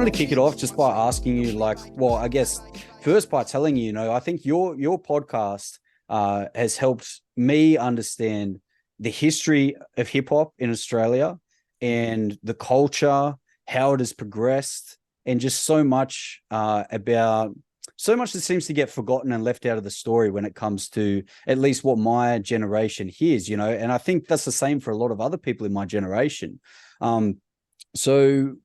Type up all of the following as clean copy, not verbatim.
wanted to kick it off just by asking you, like, well, I guess first by telling you, I think your podcast has helped me understand the history of hip hop in Australia and the culture, how it has progressed, and just so much about so much that seems to get forgotten and left out of the story when it comes to at least what my generation hears, and I think that's the same for a lot of other people in my generation. So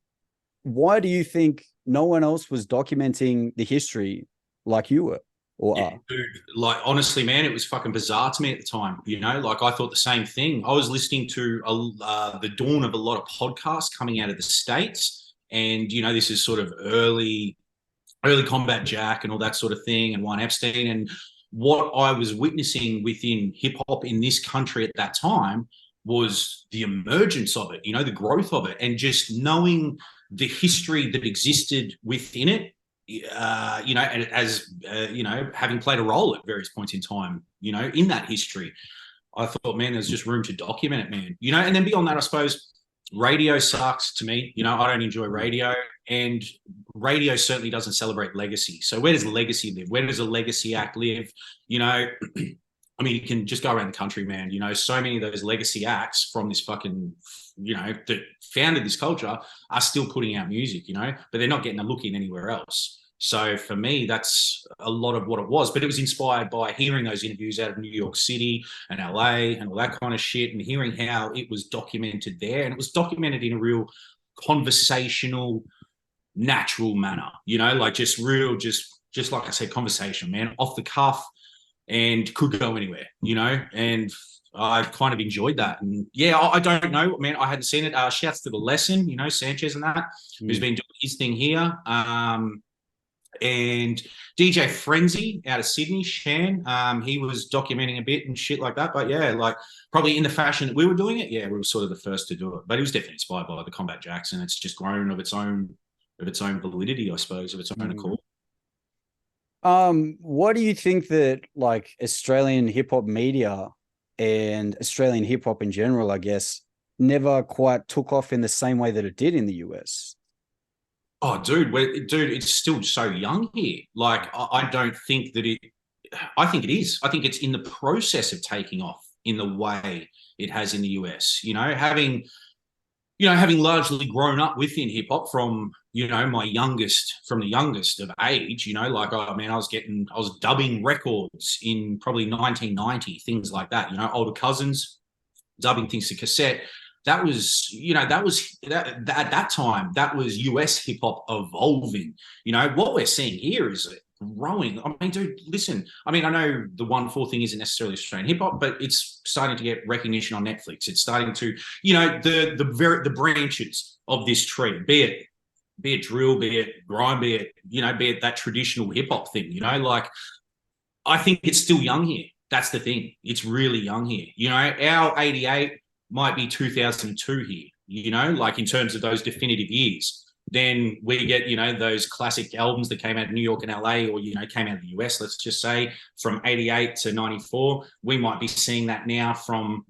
why do you think no one else was documenting the history like you were or Yeah, are? dude, like honestly, man, it was fucking bizarre to me at the time. Like I thought the same thing. I was listening to the dawn of a lot of podcasts coming out of the States, and this is sort of early Combat Jack and all that sort of thing, and One Epstein. And what I was witnessing within hip hop in this country at that time was the emergence of it, the growth of it, and just knowing the history that existed within it. And as having played a role at various points in time, in that history, I thought, man, there's just room to document it, man. And then beyond that, I suppose radio sucks to me. I don't enjoy radio, and radio certainly doesn't celebrate legacy. So where does legacy live? Where does a legacy act live? I mean, you can just go around the country, man. So many of those legacy acts from this fucking, that founded this culture are still putting out music, but they're not getting a look in anywhere else. So for me, that's a lot of what it was. But it was inspired by hearing those interviews out of New York City and LA and all that kind of shit, and hearing how it was documented there. And it was documented in a real conversational, natural manner, like just real, just like I said, conversation, man, off the cuff, and could go anywhere, and I kind of enjoyed that. And yeah, I don't know, man, I hadn't seen it. Shouts to The Lesson, Sanchez and that, who's been doing his thing here. And DJ Frenzy out of Sydney, Shan, he was documenting a bit and shit like that. But yeah, like probably in the fashion that we were doing it, yeah, we were sort of the first to do it. But it was definitely inspired by the Combat Jacks, and it's just grown of its own validity, I suppose, of its own accord. What do you think that like Australian hip hop media and Australian hip hop in general, I guess, never quite took off in the same way that it did in the US? Oh, dude, it's still so young here. Like, I don't think that it. I think it is. I think it's in the process of taking off in the way it has in the US. Having largely grown up within hip hop from the youngest of age. Like, oh man, I was dubbing records in probably 1990, things like that. Older cousins dubbing things to cassette. That was, at that time, that was US hip hop evolving. What we're seeing here is growing. I mean, dude, listen, I mean, I know the 1-4 thing isn't necessarily Australian hip hop, but it's starting to get recognition on Netflix. It's starting to, the branches of this tree, be it drill, be it grime, be it that traditional hip hop thing, like, I think it's still young here. That's the thing. It's really young here. Our 88 might be 2002 here, like in terms of those definitive years. Then we get, those classic albums that came out of New York and LA, or, came out of the US, let's just say, from 88 to 94. We might be seeing that now from,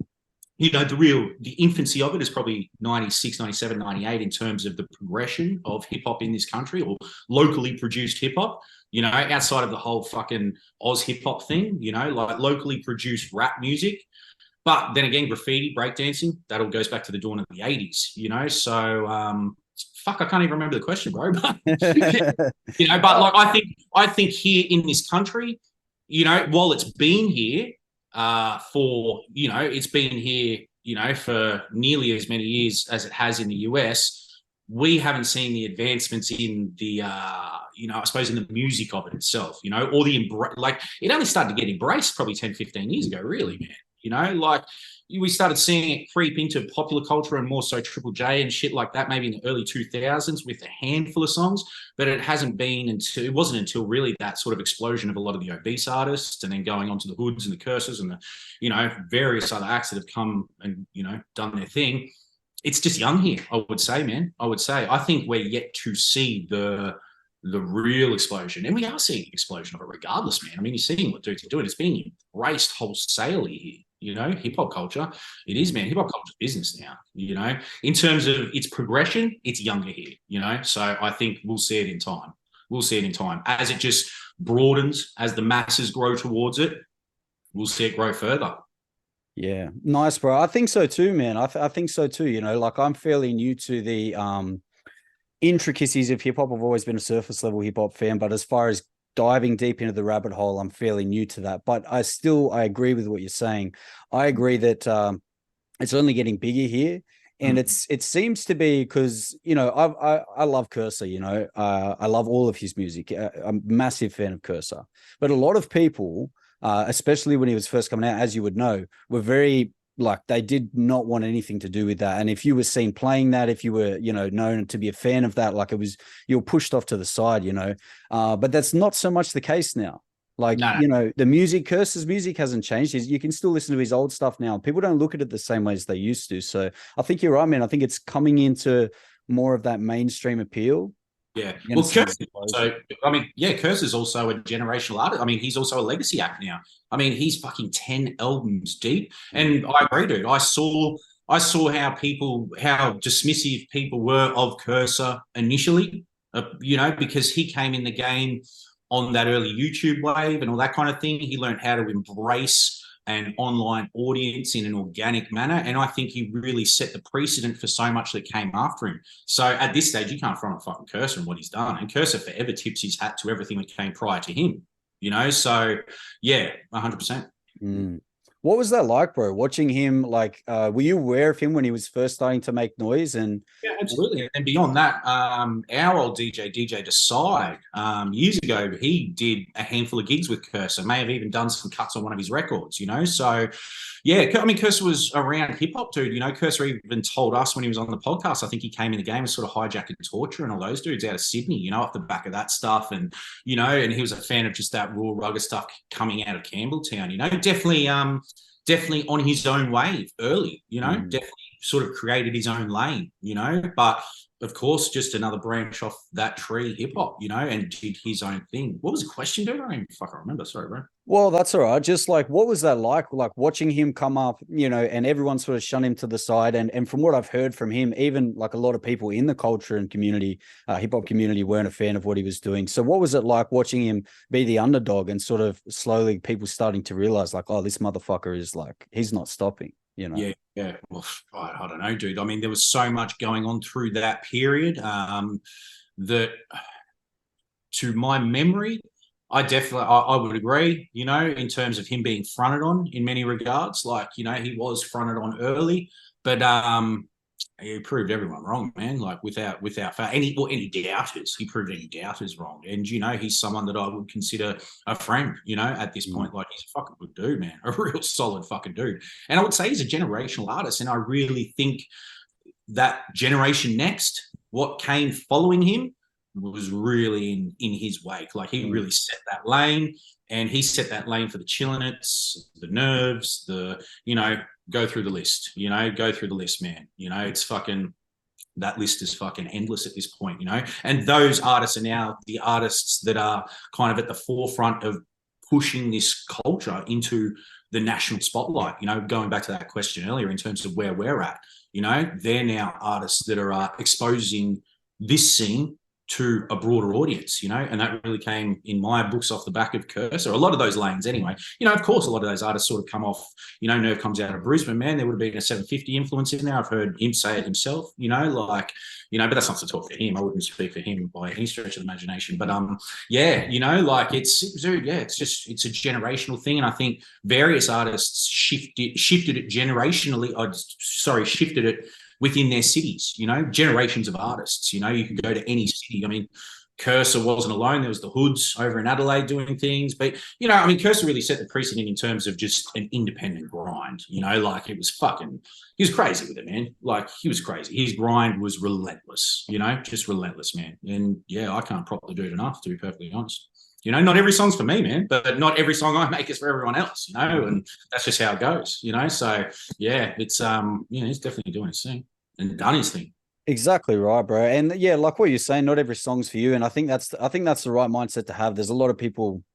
the infancy of it is probably 96, 97, 98 in terms of the progression of hip hop in this country, or locally produced hip hop, outside of the whole fucking Aus Hip Hop thing, like locally produced rap music. But then again, graffiti, breakdancing, that all goes back to the dawn of the 80s, So, fuck, I can't even remember the question, bro. But, but like, I think here in this country, while it's been here it's been here, for nearly as many years as it has in the US, we haven't seen the advancements in the, I suppose in the music of it itself, or like it only started to get embraced probably 10, 15 years ago, really, man. Like we started seeing it creep into popular culture, and more so Triple J and shit like that, maybe in the early 2000s with a handful of songs. But it wasn't until really that sort of explosion of a lot of the obese artists, and then going on to the Hoods and the Kersers and the, various other acts that have come and, done their thing. It's just young here, I would say, man. I think we're yet to see the real explosion. And we are seeing an explosion of it regardless, man. I mean, you're seeing what dudes are doing. It's being embraced wholesalely here. hip hop culture. It is, man. Hip hop culture is business now, in terms of its progression, it's younger here, So I think we'll see it in time. We'll see it in time as it just broadens, as the masses grow towards it. We'll see it grow further. Yeah, nice, bro. I think so too, man. I think so too. Like I'm fairly new to the intricacies of hip hop. I've always been a surface level hip hop fan, but as far as diving deep into the rabbit hole, I'm fairly new to that. But I agree with what you're saying. I agree that it's only getting bigger here. And it seems to be because, I love Kerser, I love all of his music. I'm a massive fan of Kerser. But a lot of people, especially when he was first coming out, as you would know, were very they did not want anything to do with that. And if you were seen playing that, if you were, known to be a fan of that, you were pushed off to the side, but that's not so much the case now. The music, Kerser's music hasn't changed. You can still listen to his old stuff now. People don't look at it the same way as they used to. So I think you're right, man. I think it's coming into more of that mainstream appeal. Yeah. Well, Kerser's also a generational artist. I mean, he's also a legacy act now. I mean, he's fucking 10 albums deep. And I agree, dude. I saw how dismissive people were of Kerser initially, because he came in the game on that early YouTube wave and all that kind of thing. He learned how to embrace an online audience in an organic manner. And I think he really set the precedent for so much that came after him. So at this stage, you can't front a fucking Kerser and what he's done. And Kerser forever tips his hat to everything that came prior to him, So yeah, 100%. What was that like, bro? Watching him, were you aware of him when he was first starting to make noise? And yeah, absolutely. And beyond that, our old DJ Decide, years ago, he did a handful of gigs with Kerser, may have even done some cuts on one of his records, So yeah, I mean, Kerser was around hip hop, dude. Kerser even told us when he was on the podcast, I think he came in the game as sort of Hijack and Torture and all those dudes out of Sydney, off the back of that stuff. And, and he was a fan of just that raw, rugged stuff coming out of Campbelltown, definitely on his own wave early, definitely sort of created his own lane, but of course, just another branch off that tree, hip hop, and did his own thing. What was the question, dude? I don't even fucking remember. Sorry, bro. Well, that's all right. Just what was that like watching him come up, and everyone sort of shun him to the side. And from what I've heard from him, even a lot of people in the culture and community, hip hop community weren't a fan of what he was doing. So what was it like watching him be the underdog and sort of slowly people starting to realize oh, this motherfucker is he's not stopping, Yeah. Well, I don't know, dude. I mean, there was so much going on through that period that, to my memory, I would agree, in terms of him being fronted on in many regards. He was fronted on early, but he proved everyone wrong, man. Without any doubters, he proved any doubters wrong. And he's someone that I would consider a friend. At this point, he's a fucking good dude, man, a real solid fucking dude. And I would say he's a generational artist, and I really think that generation next, what came following him, was really in his wake. He really set that lane, and he set that lane for the Chillinets, the Nerves, go through the list, man. It's fucking, that list is fucking endless at this point, and those artists are now the artists that are kind of at the forefront of pushing this culture into the national spotlight, going back to that question earlier in terms of where we're at, they're now artists that are exposing this scene to a broader audience, and that really came in my books off the back of Kerser. A lot of those lanes anyway. Of course, a lot of those artists sort of come off, Nerve comes out of Brisbane, man. There would have been a 750 influence in there. I've heard him say it himself, but that's not to talk for him. I wouldn't speak for him by any stretch of the imagination. But it's a generational thing. And I think various artists shifted it generationally. Shifted it within their cities, generations of artists. You could go to any city. I mean, Kerser wasn't alone. There was the Hoods over in Adelaide doing things. But, Kerser really set the precedent in terms of just an independent grind. He was crazy with it, man. He was crazy. His grind was relentless, just relentless, man. And, yeah, I can't prop the dude enough, to be perfectly honest. Not every song's for me, man, but not every song I make is for everyone else, and that's just how it goes, So yeah, it's he's definitely doing his thing and done his thing. Exactly right, bro. And yeah, like what you're saying, not every song's for you. And I think that's the right mindset to have. There's a lot of people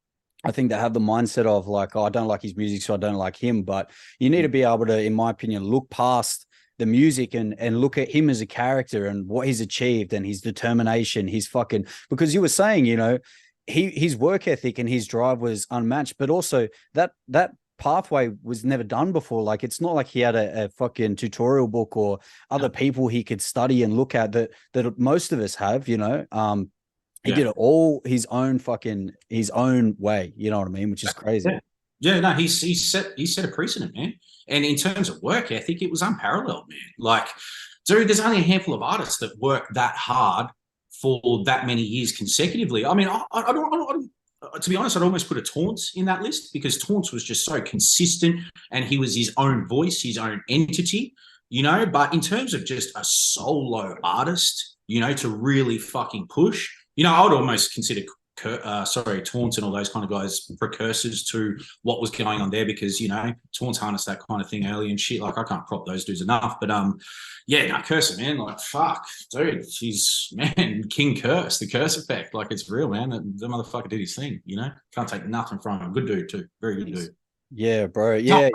I think they have the mindset of like, oh, I don't like his music, so I don't like him. But you need to be able to, in my opinion, look past the music and look at him as a character and what he's achieved and his determination, his fucking, because you were saying, you know, his work ethic and his drive was unmatched, but also that pathway was never done before. Like, it's not like he had a fucking tutorial book or other people he could study and look at that most of us have, you know. He did it all his own way, you know what I mean, which is crazy. No, he set a precedent, man. And in terms of work ethic, it was unparalleled, man. Like, dude, there's only a handful of artists that work that hard for that many years consecutively. I mean, I don't to be honest, I'd almost put a Taunts in that list, because Taunts was just so consistent and he was his own voice, his own entity, you know. But in terms of just a solo artist, you know, to really fucking push, you know, I would almost consider Taunts and all those kind of guys precursors to what was going on there, because, you know, Taunts harnessed that kind of thing early and shit. Like, I can't prop those dudes enough. But yeah, no, Kerser, man, like, fuck, dude, he's, man, King Curse, the Curse effect, like, it's real, man. The motherfucker did his thing, you know. Can't take nothing from him. Good dude too, very good dude. Yeah, bro. Yeah.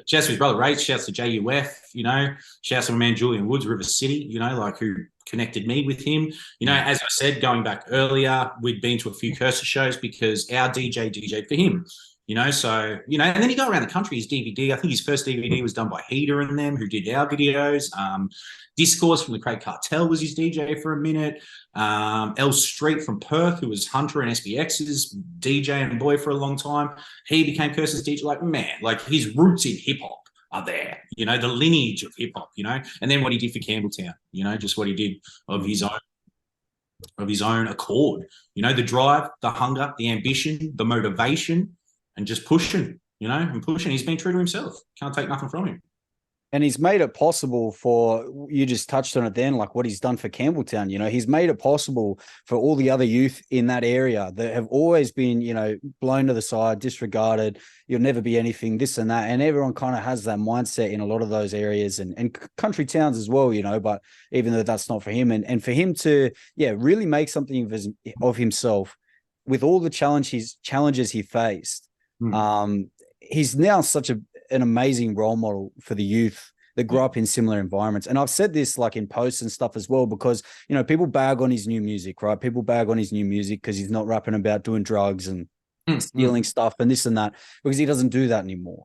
Shouts to his brother Ray, shouts to JUF, you know, shouts to my man Julian Woods, River City, you know, like, who connected me with him. You know, as I said, going back earlier, we'd been to a few Kerser shows because our DJ for him, you know. So, you know, and then he got around the country, his DVD. I think his first DVD was done by Heater and them, who did our videos. Discourse from the Craig Cartel was his DJ for a minute. L Street from Perth, who was Hunter and SBX's DJ and boy for a long time, he became Kerser's DJ. Like, man, like, his roots in hip hop are there, you know, the lineage of hip hop, you know. And then what he did for Campbelltown, you know, just what he did of his own accord, you know, the drive, the hunger, the ambition, the motivation, and just pushing, you know, and pushing. He's been true to himself. Can't take nothing from him. And he's made it possible for, you just touched on it then, like what he's done for Campbelltown. You know, he's made it possible for all the other youth in that area that have always been, you know, blown to the side, disregarded. You'll never be anything, this and that. And everyone kind of has that mindset in a lot of those areas and country towns as well, you know, but even though that's not for him. And for him to, really make something of himself with all the challenges he faced. He's now such an amazing role model for the youth that grew up in similar environments. And I've said this like in posts and stuff as well, because, you know, people bag on his new music, right? People bag on his new music because he's not rapping about doing drugs and stealing stuff and this and that, because he doesn't do that anymore.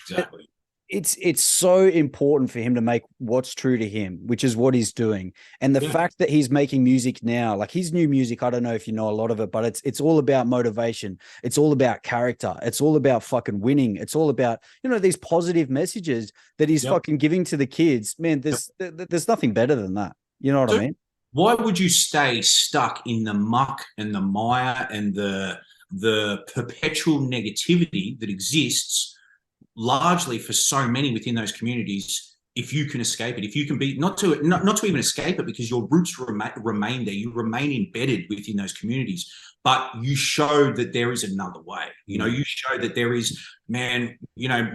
Exactly. It's so important for him to make what's true to him, which is what he's doing. And the fact that he's making music now, like his new music, I don't know if you know a lot of it, but it's all about motivation. It's all about character. It's all about fucking winning. It's all about, you know, these positive messages that he's fucking giving to the kids. Man, there's nothing better than that. You know what I mean? Why would you stay stuck in the muck and the mire and the perpetual negativity that exists largely for so many within those communities, if you can escape it, if you can be not to even escape it, because your roots remain there, you remain embedded within those communities, but you show that there is another way. You know, you show that there is, man, you know,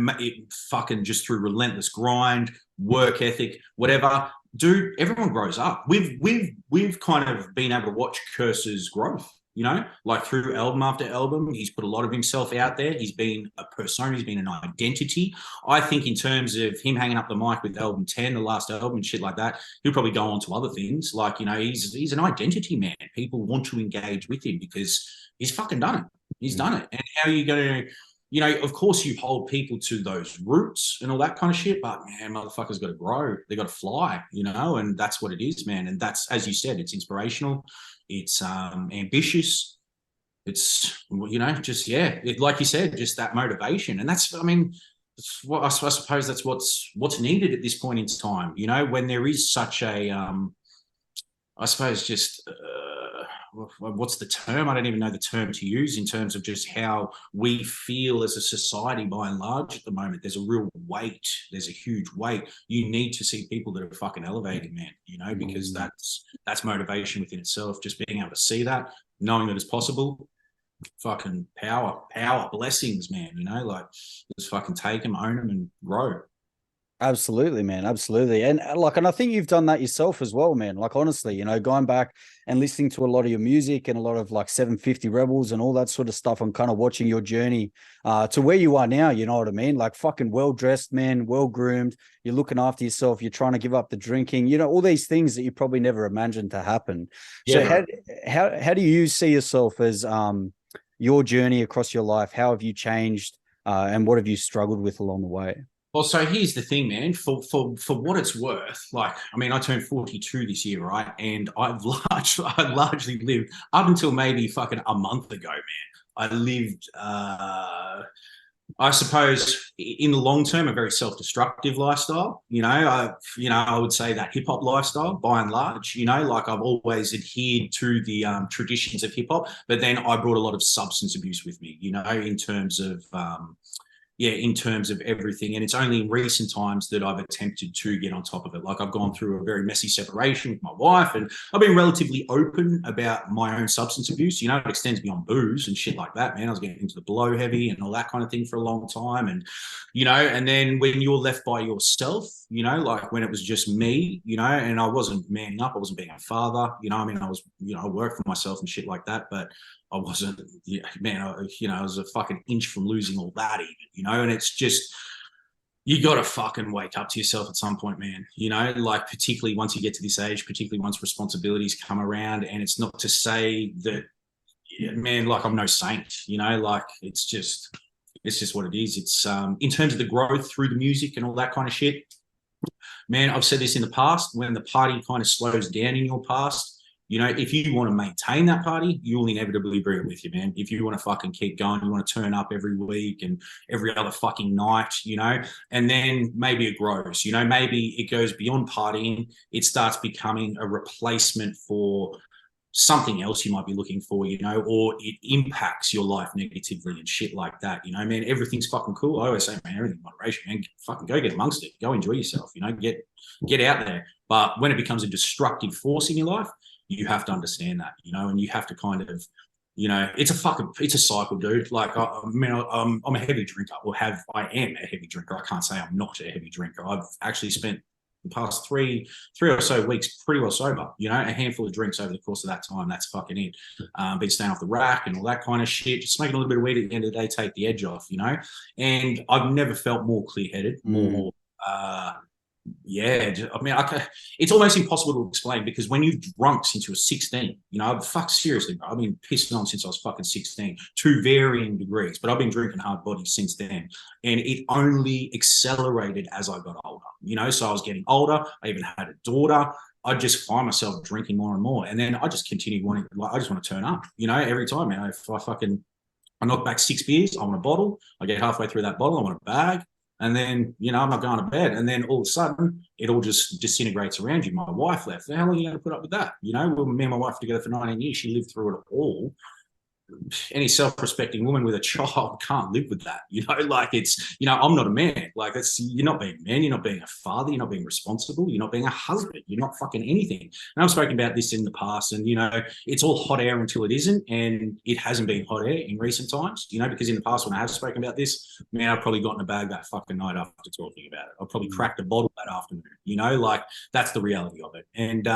fucking just through relentless grind, work ethic, whatever, dude, everyone grows up. We've kind of been able to watch Kerser's growth. You know, like through album after album, he's put a lot of himself out there. He's been a persona. He's been an identity. I think in terms of him hanging up the mic with album 10, the last album and shit like that, he'll probably go on to other things. Like, you know, he's an identity man. People want to engage with him because he's fucking done it. He's done it. And how are you going to, you know, of course you hold people to those roots and all that kind of shit, but man, motherfuckers got to grow. They got to fly, you know, and that's what it is, man. And that's, as you said, it's inspirational. It's ambitious. It's, you know, just, like you said, just that motivation. And that's, I mean, what I suppose that's what's needed at this point in time, you know, when there is such a, I suppose just, what's the term? I don't even know the term to use in terms of just how we feel as a society by and large at the moment. There's a real weight. There's a huge weight. You need to see people that are fucking elevated, man, you know, because that's motivation within itself. Just being able to see that, knowing that it's possible, fucking power, blessings, man, you know, like just fucking take them, own them and grow. Absolutely, man. Absolutely. And like, and I think you've done that yourself as well, man. Like, honestly, you know, going back and listening to a lot of your music and a lot of like 750 Rebels and all that sort of stuff, I'm kind of watching your journey to where you are now. You know what I mean? Like, fucking well dressed, man, well groomed. You're looking after yourself. You're trying to give up the drinking, you know, all these things that you probably never imagined to happen. Yeah, So bro. how do you see yourself as your journey across your life? How have you changed and what have you struggled with along the way? Well, so here's the thing, man. For what it's worth, like, I mean, I turned 42 this year, right? And I largely lived up until maybe fucking a month ago, man. I lived, I suppose, in the long term, a very self-destructive lifestyle. I would say that hip hop lifestyle, by and large. Like I've always adhered to the traditions of hip hop, but then I brought a lot of substance abuse with me. In terms of everything. And it's only in recent times that I've attempted to get on top of it. Like I've gone through a very messy separation with my wife, and I've been relatively open about my own substance abuse. It extends beyond booze and shit like that, man. I was getting into the blow heavy and all that kind of thing for a long time. And then when you're left by yourself, like when it was just me, and I wasn't manning up, I wasn't being a father, I mean, I was, I worked for myself and shit like that, but I wasn't, man, I was a fucking inch from losing all that even, and it's just, you got to fucking wake up to yourself at some point, man, like particularly once you get to this age, particularly once responsibilities come around. And it's not to say that, man, like I'm no saint, like it's just what it is. It's in terms of the growth through the music and all that kind of shit, man, I've said this in the past, when the party kind of slows down in your past, if you want to maintain that party, you'll inevitably bring it with you, man. If you want to fucking keep going, you want to turn up every week and every other fucking night, and then maybe it grows, maybe it goes beyond partying. It starts becoming a replacement for something else you might be looking for, or it impacts your life negatively and shit like that, man. Everything's futhing cool. I always say, man, everything in moderation, man. Fucking go get amongst it. Go enjoy yourself, get out there. But when it becomes a destructive force in your life, you have to understand that, and you have to kind of, it's a cycle, dude. Like, I'm a heavy drinker, I am a heavy drinker. I can't say I'm not a heavy drinker. I've actually spent the past three or so weeks pretty well sober, a handful of drinks over the course of that time. That's fucking it. Been staying off the rack and all that kind of shit, just smoking a little bit of weed at the end of the day, take the edge off, and I've never felt more clear-headed, more I mean, it's almost impossible to explain, because when you've drunk since you were 16, seriously, bro, I've been pissing on since I was fucking 16, to varying degrees, but I've been drinking hard body since then. And it only accelerated as I got older, so I was getting older. I even had a daughter. I just find myself drinking more and more. And then I just continue wanting, like, I just want to turn up, every time, man. I knock back 6 beers, I want a bottle. I get halfway through that bottle, I want a bag. And then, I'm not going to bed. And then all of a sudden, it all just disintegrates around you. My wife left. The hell are you going to put up with that? Me and my wife were together for 19 years. She lived through it all. Any self-respecting woman with a child can't live with that, like it's, I'm not a man. Like, you're not being a man, you're not being a father, you're not being responsible, you're not being a husband, you're not fucking anything. And I've spoken about this in the past, and it's all hot air until it isn't, and it hasn't been hot air in recent times, because in the past, when I have spoken about this, man, I've probably gotten a bag that fucking night after talking about it. I've probably cracked a bottle that afternoon, like that's the reality of it. And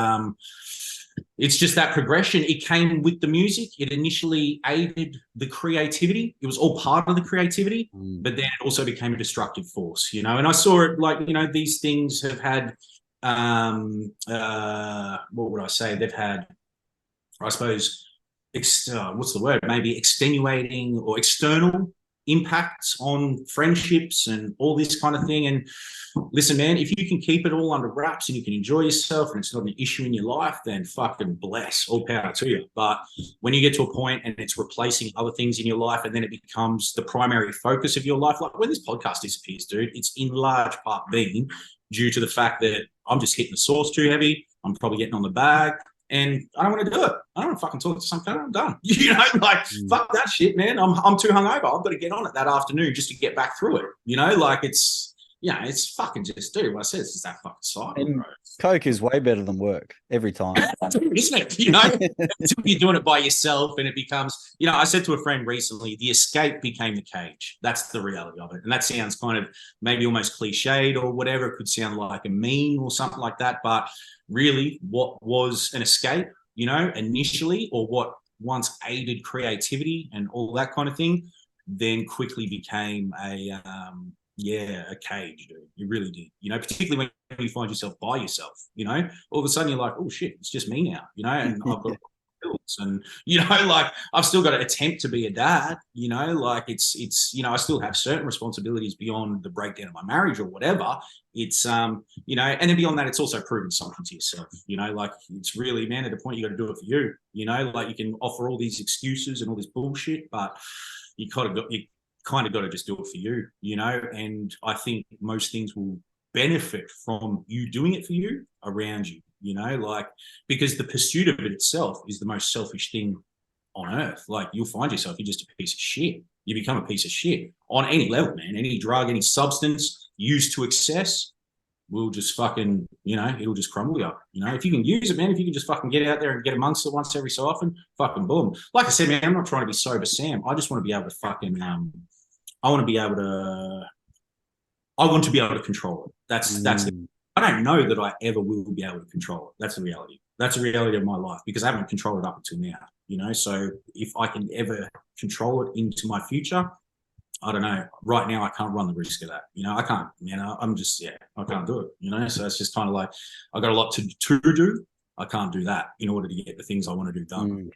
it's just that progression. It came with the music. It initially aided the creativity. It was all part of the creativity, but then it also became a destructive force, and I saw it like, these things have had, what would I say? They've had, I suppose, what's the word? Maybe extenuating or external impacts on friendships and all this kind of thing. And listen, man, if you can keep it all under wraps and you can enjoy yourself and it's not an issue in your life, then fucking bless, all power to you. But when you get to a point and it's replacing other things in your life, and then it becomes the primary focus of your life, like when this podcast disappears, dude, it's in large part being due to the fact that I'm just hitting the sauce too heavy. I'm probably getting on the bag. And I don't want to do it. I don't want to fucking talk to some guy. I'm done. Fuck that shit, man. I'm too hungover. I've got to get on it that afternoon just to get back through it. Like it's Yeah, it's fucking just, dude, what I said, it's just that fucking cycle, And bro. Coke is way better than work every time. Isn't it? You know, until you're doing it by yourself and it becomes, you know, I said to a friend recently, the escape became the cage. That's the reality of it. And that sounds kind of maybe almost cliched or whatever. It could sound like a meme or something like that. But really, what was an escape, you know, initially, or what once aided creativity and all that kind of thing, then quickly became a cage, dude. You really did. You know, particularly when you find yourself by yourself, you know, all of a sudden you're like, oh shit, it's just me now, you know, and I've got bills and, you know, like I've still got to attempt to be a dad, you know, like it's, you know, I still have certain responsibilities beyond the breakdown of my marriage or whatever. It's, you know, and then beyond that, it's also proving something to yourself, you know, like it's really, man, at a point you got to do it for you, you know, like you can offer all these excuses and all this bullshit, but you kind of got to just do it for you, you know? And I think most things will benefit from you doing it for you around you, you know, like, because the pursuit of it itself is the most selfish thing on earth. Like you'll find yourself, you're just a piece of shit. You become a piece of shit on any level, man. Any drug, any substance used to excess will just fucking, you know, it'll just crumble you up. You know, if you can use it, man, if you can just fucking get out there and get amongst it once every so often, fucking boom. Like I said, man, I'm not trying to be sober Sam. I just want to be able to fucking I want to be able to control it. That's I don't know that I ever will be able to control it. That's the reality. That's the reality of my life because I haven't controlled it up until now, you know? So if I can ever control it into my future, I don't know. Right now, I can't run the risk of that. You know, I can't, you know, I'm just, I can't do it, you know? So it's just kind of like, I got a lot to do. I can't do that in order to get the things I want to do done.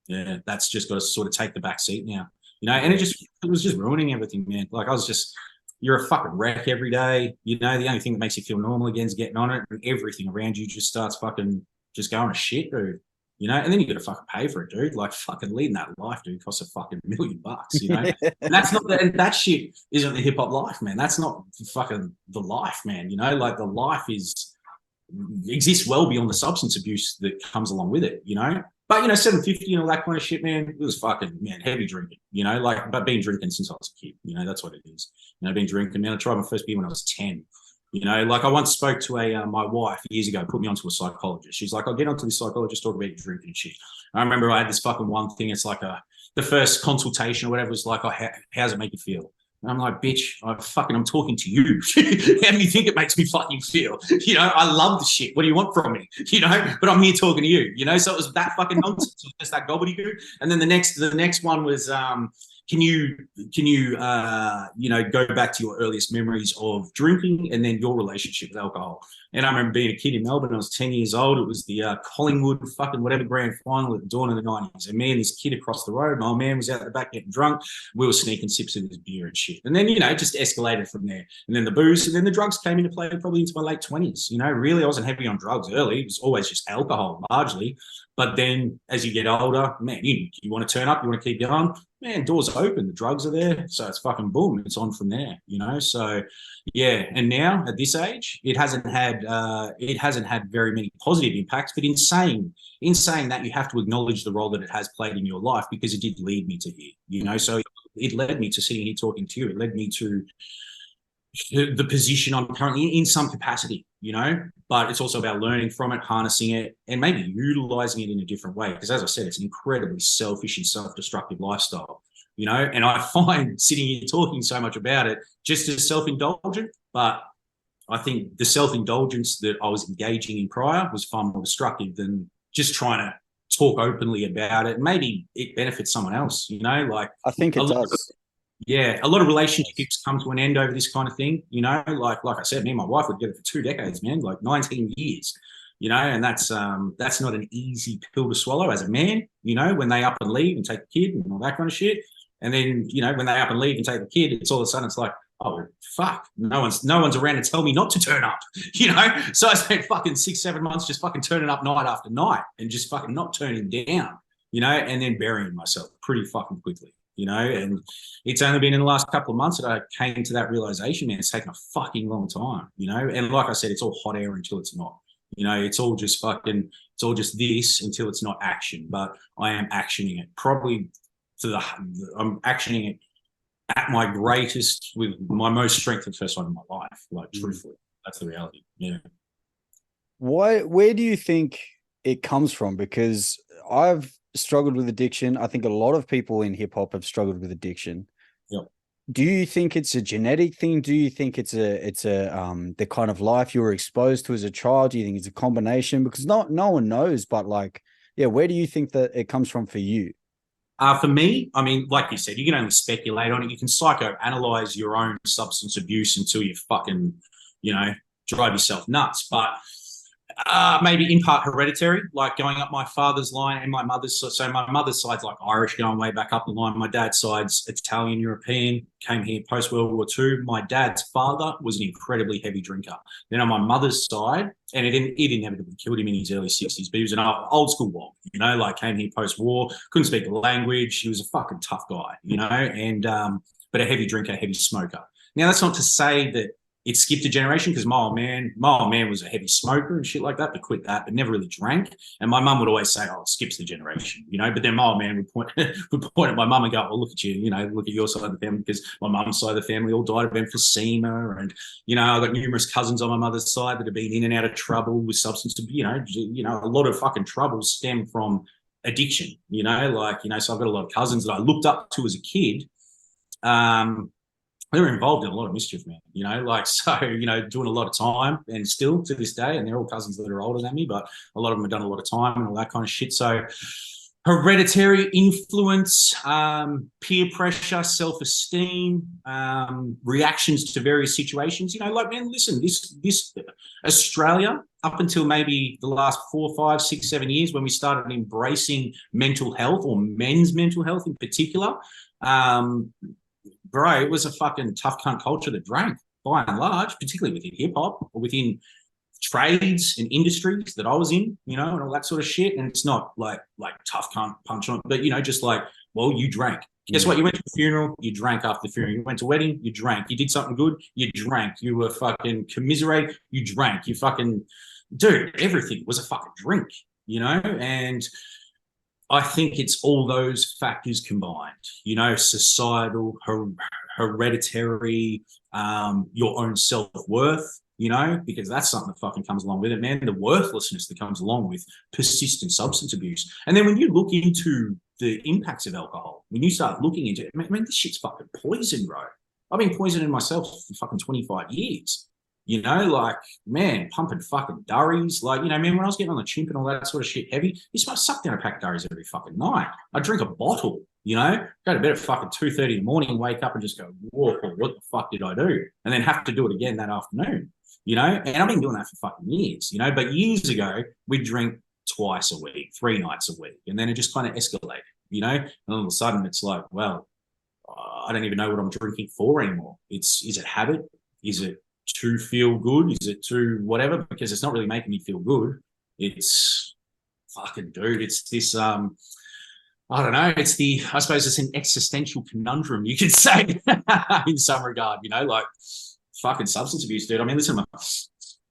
Yeah, that's just got to sort of take the back seat now, you know? And it was just ruining everything, man. Like I was just, you're a fucking wreck every day. You know, the only thing that makes you feel normal again is getting on it, and everything around you just starts fucking just going to shit, dude. You know, and then you got to fucking pay for it, dude. Like fucking leading that life, dude, costs a fucking $1 million, you know. And that's not and that shit isn't the hip hop life, man. That's not fucking the life, man. You know, like the life exists well beyond the substance abuse that comes along with it, you know. But you know, 750 and all that kind of shit, man, it was fucking, man, heavy drinking, you know, like, but been drinking since I was a kid, you know, that's what it is. You know, I've been drinking, man. I tried my first beer when I was 10. You know, like I once spoke to my wife years ago, put me onto a psychologist. She's like, I'll get onto this psychologist, talk about your drinking and shit. I remember I had this fucking one thing. It's like the first consultation or whatever was like, how does it make you feel? And I'm like, bitch, I'm talking to you. How do you think it makes me fucking feel? You know, I love the shit. What do you want from me? You know, but I'm here talking to you, you know? So it was that fucking nonsense. It was just that gobbledygook. And then the next one was, can you you know, go back to your earliest memories of drinking and then your relationship with alcohol? And I remember being a kid in Melbourne. I was 10 years old. It was the Collingwood fucking whatever grand final at the dawn of the 90s. And me and this kid across the road, my old man was out the back getting drunk. We were sneaking sips of his beer and shit. And then, you know, it just escalated from there. And then the booze and then the drugs came into play probably into my late 20s. You know, really, I wasn't heavy on drugs early. It was always just alcohol largely. But then as you get older, man, you want to turn up, you want to keep going, man, doors open, the drugs are there. So it's fucking boom, it's on from there, you know? So yeah. And now at this age, it hasn't had very many positive impacts, but in saying that, you have to acknowledge the role that it has played in your life because it did lead me to here, you know? So it led me to sitting here talking to you. It led me to the position I'm currently in some capacity, you know, but it's also about learning from it, harnessing it, and maybe utilizing it in a different way. Because as I said, it's an incredibly selfish and self-destructive lifestyle, you know, and I find sitting here talking so much about it just as self-indulgent, but I think the self-indulgence that I was engaging in prior was far more destructive than just trying to talk openly about it. Maybe it benefits someone else, you know, like I think it does. Yeah, a lot of relationships come to an end over this kind of thing, you know, like I said, me and my wife would get it for 2 decades, man, like 19 years, you know, and that's not an easy pill to swallow as a man, you know, when they up and leave and take the kid and all that kind of shit. And then, you know, when they up and leave and take the kid, it's all of a sudden it's like, oh, fuck, no one's around to tell me not to turn up, you know? So I spent fucking 6-7 months just fucking turning up night after night and just fucking not turning down, you know, and then burying myself pretty fucking quickly. You know, and it's only been in the last couple of months that I came to that realization, man. It's taken a fucking long time, you know. And like I said, it's all hot air until it's not. You know, it's all just this until it's not action. But I am actioning it. I'm actioning it at my greatest, with my most strength and first time in my life. Like, truthfully, that's the reality. Yeah. Where do you think it comes from? Because I've struggled with addiction. I think a lot of people in hip hop have struggled with addiction. Yep. Do you think it's a genetic thing? Do you think it's a the kind of life you were exposed to as a child? Do you think it's a combination? Because no one knows, but like, yeah, where do you think that it comes from for you? For me, I mean, like you said, you can only speculate on it. You can psychoanalyze your own substance abuse until you fucking, drive yourself nuts. But maybe in part hereditary, like going up my father's line and my mother's. So my mother's side's like Irish, going way back up the line. My dad's side's Italian, European, came here post World War II. My dad's father was an incredibly heavy drinker. Then on my mother's side, and it inevitably killed him in his early 60s, but he was an old school wog, like came here post-war, couldn't speak the language. He was a fucking tough guy, and but a heavy drinker, heavy smoker. Now, that's not to say that it skipped a generation, because my old man was a heavy smoker and shit like that, but quit that, but never really drank. And my mum would always say, "Oh, it skips the generation," But then my old man would point at my mum and go, "Well, look at you, look at your side of the family," because my mum's side of the family all died of emphysema, and I've got numerous cousins on my mother's side that have been in and out of trouble with substance abuse. A lot of fucking trouble stem from addiction. So I've got a lot of cousins that I looked up to as a kid. They were involved in a lot of mischief, man, doing a lot of time, and still to this day, and they're all cousins that are older than me, but a lot of them have done a lot of time and all that kind of shit. So hereditary influence, peer pressure, self-esteem, reactions to various situations, man, listen, this Australia, up until maybe the last 4, 5, 6, 7 years, when we started embracing mental health, or men's mental health in particular, bro, it was a fucking tough cunt culture that drank, by and large, particularly within hip hop or within trades and industries that I was in, and all that sort of shit. And it's not like tough cunt punch on, but just like, well, you drank. Guess what? You went to a funeral, you drank after the funeral. You went to a wedding, you drank. You did something good, you drank. You were fucking commiserate, you drank. You fucking, dude, everything was a fucking drink, and I think it's all those factors combined, societal, hereditary, your own self-worth, because that's something that fucking comes along with it, man. The worthlessness that comes along with persistent substance abuse. And then when you look into the impacts of alcohol, when you start looking into it, man, this shit's fucking poison, bro. I've been poisoning myself for fucking 25 years. Man, pumping fucking durries. Man, when I was getting on the chimp and all that sort of shit heavy, you suck down a pack of durries every fucking night. I drink a bottle, go to bed at fucking 2:30 in the morning, wake up and just go, whoa, what the fuck did I do? And then have to do it again that afternoon, and I've been doing that for fucking years, but years ago, we'd drink twice a week, 3 nights a week, and then it just kind of escalated, and all of a sudden it's like, well, I don't even know what I'm drinking for anymore. Is it habit? Is it to feel good? Is it to whatever? Because it's not really making me feel good. It's fucking, dude, it's this, I don't know. I suppose it's an existential conundrum, you could say, in some regard, like fucking substance abuse, dude. I mean, listen,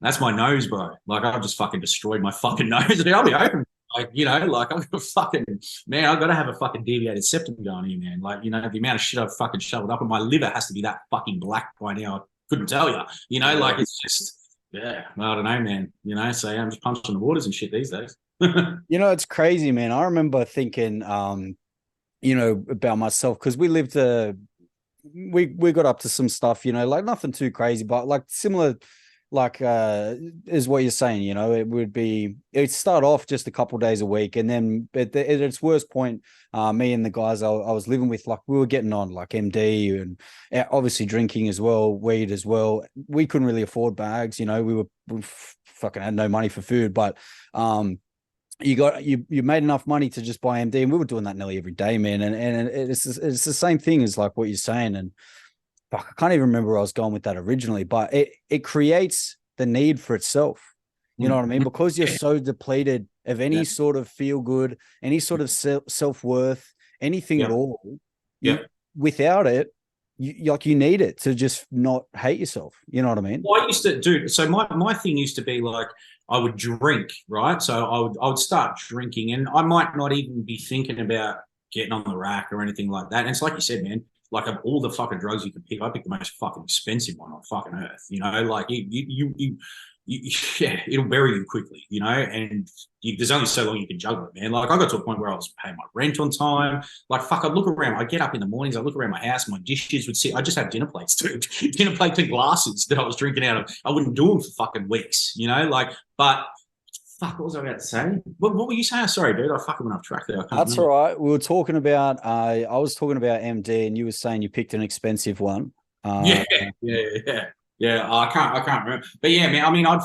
that's my nose, bro. Like, I've just fucking destroyed my fucking nose. Dude, I'll be open. I've got a fucking, man, I've got to have a fucking deviated septum going here, man. The amount of shit I've fucking shoveled up, and my liver has to be that fucking black by now. Couldn't tell you, it's just, yeah, I don't know, man, so I'm just punching the waters and shit these days. It's crazy, man. I remember thinking, about myself, because we lived, we got up to some stuff, like nothing too crazy, but like similar, is what you're saying, it'd start off just a couple days a week, and then at its worst point, me and the guys I was living with, like, we were getting on like MD and obviously drinking as well, weed as well. We couldn't really afford bags, we fucking had no money for food, but you made enough money to just buy MD, and we were doing that nearly every day, man. And it's the same thing as like what you're saying. And fuck, I can't even remember where I was going with that originally, but it creates the need for itself. You know what I mean? Because you're so depleted of any sort of feel good, any sort of self-worth, anything at all. Without it, you need it to just not hate yourself. You know what I mean? Well, I used to do, so my thing used to be like, I would drink, right? So I would start drinking, and I might not even be thinking about getting on the rack or anything like that. And it's like you said, man, like of all the fucking drugs you can pick, I picked the most fucking expensive one on fucking earth. You know, like yeah, it'll bury you quickly. You know, and there's only so long you can juggle it, man. Like I got to a point where I was paying my rent on time. Like fuck, I'd look around. I get up in the mornings. I look around my house. My dishes would sit. I just have dinner plates too, dinner plates and glasses that I was drinking out of. I wouldn't do them for fucking weeks. You know, like but. Fuck, what was I about to say? What were you saying? Sorry, dude. I fucking went off track there. That's all right. We were talking about, I was talking about MD, and you were saying you picked an expensive one. Yeah. I can't remember. But yeah, man, I mean, I'd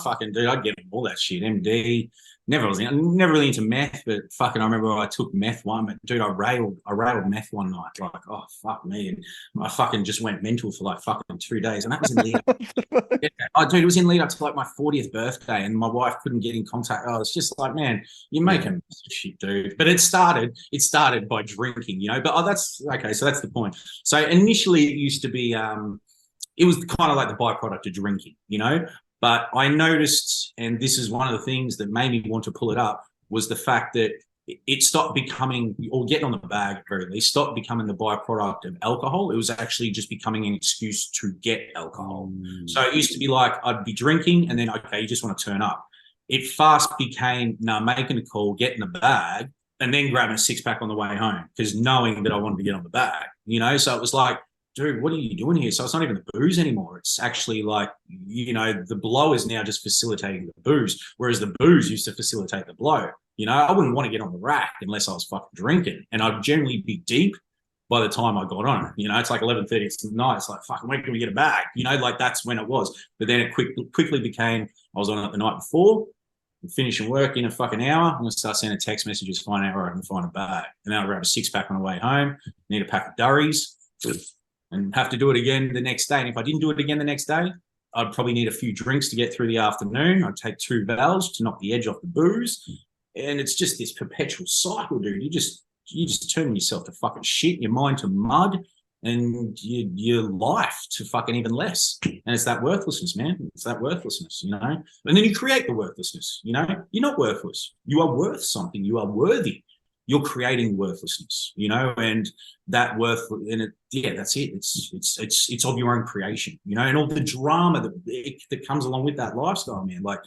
get all that shit. MD, never really into meth, but fucking, I remember I took meth one, but dude, I railed meth one night. Like, oh, fuck me. And I fucking just went mental for like fucking 2 days. And that was in lead up. Yeah. Oh, dude, it was in lead up to like my 40th birthday, and my wife couldn't get in contact. Oh, it's just like, man, you're making shit, dude. But it started by drinking, you know. But that's okay, so that's the point. So initially it used to be it was kind of like the byproduct of drinking, you know. But I noticed, and this is one of the things that made me want to pull it up, was the fact that it stopped becoming, or getting on the bag at very least, stopped becoming the byproduct of alcohol. It was actually just becoming an excuse to get alcohol. So it used to be like I'd be drinking and then, okay, you just want to turn up. It fast became, making a call, getting the bag, and then grabbing a six-pack on the way home because knowing that I wanted to get on the bag, you know? So it was like, dude, what are you doing here? So it's not even the booze anymore. It's actually like, you know, the blow is now just facilitating the booze, whereas the booze used to facilitate the blow. You know, I wouldn't want to get on the rack unless I was fucking drinking, and I'd generally be deep by the time I got on it. You know, it's like 11:30 at night. It's like, fucking, when can we get a bag? You know, like that's when it was. But then it quickly became, I was on it the night before, finishing work in a fucking hour. I'm going to start sending text messages, find out where I can find a bag. And then I'll grab a six-pack on the way home, need a pack of durries, and have to do it again the next day. And if I didn't do it again the next day, I'd probably need a few drinks to get through the afternoon. I'd take 2 vowels to knock the edge off the booze. And it's just this perpetual cycle, dude. You just turn yourself to fucking shit, your mind to mud, and your life to fucking even less. And it's that worthlessness, man. It's that worthlessness, you know? And then you create the worthlessness, you know? You're not worthless. You are worth something. You are worthy. You're creating worthlessness, you know, and that that's it. It's of your own creation, you know, and all the drama that comes along with that lifestyle, man. Like,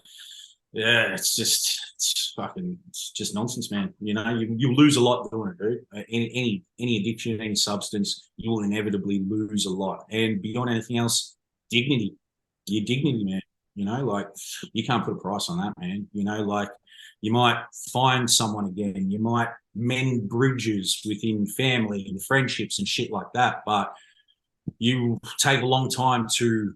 yeah, it's just nonsense, man. You know, you lose a lot doing it, dude. Any addiction, any substance, you will inevitably lose a lot. And beyond anything else, dignity, your dignity, man. You know, like you can't put a price on that, man. You know, like you might find someone again, you might mend bridges within family and friendships and shit like that, but you take a long time to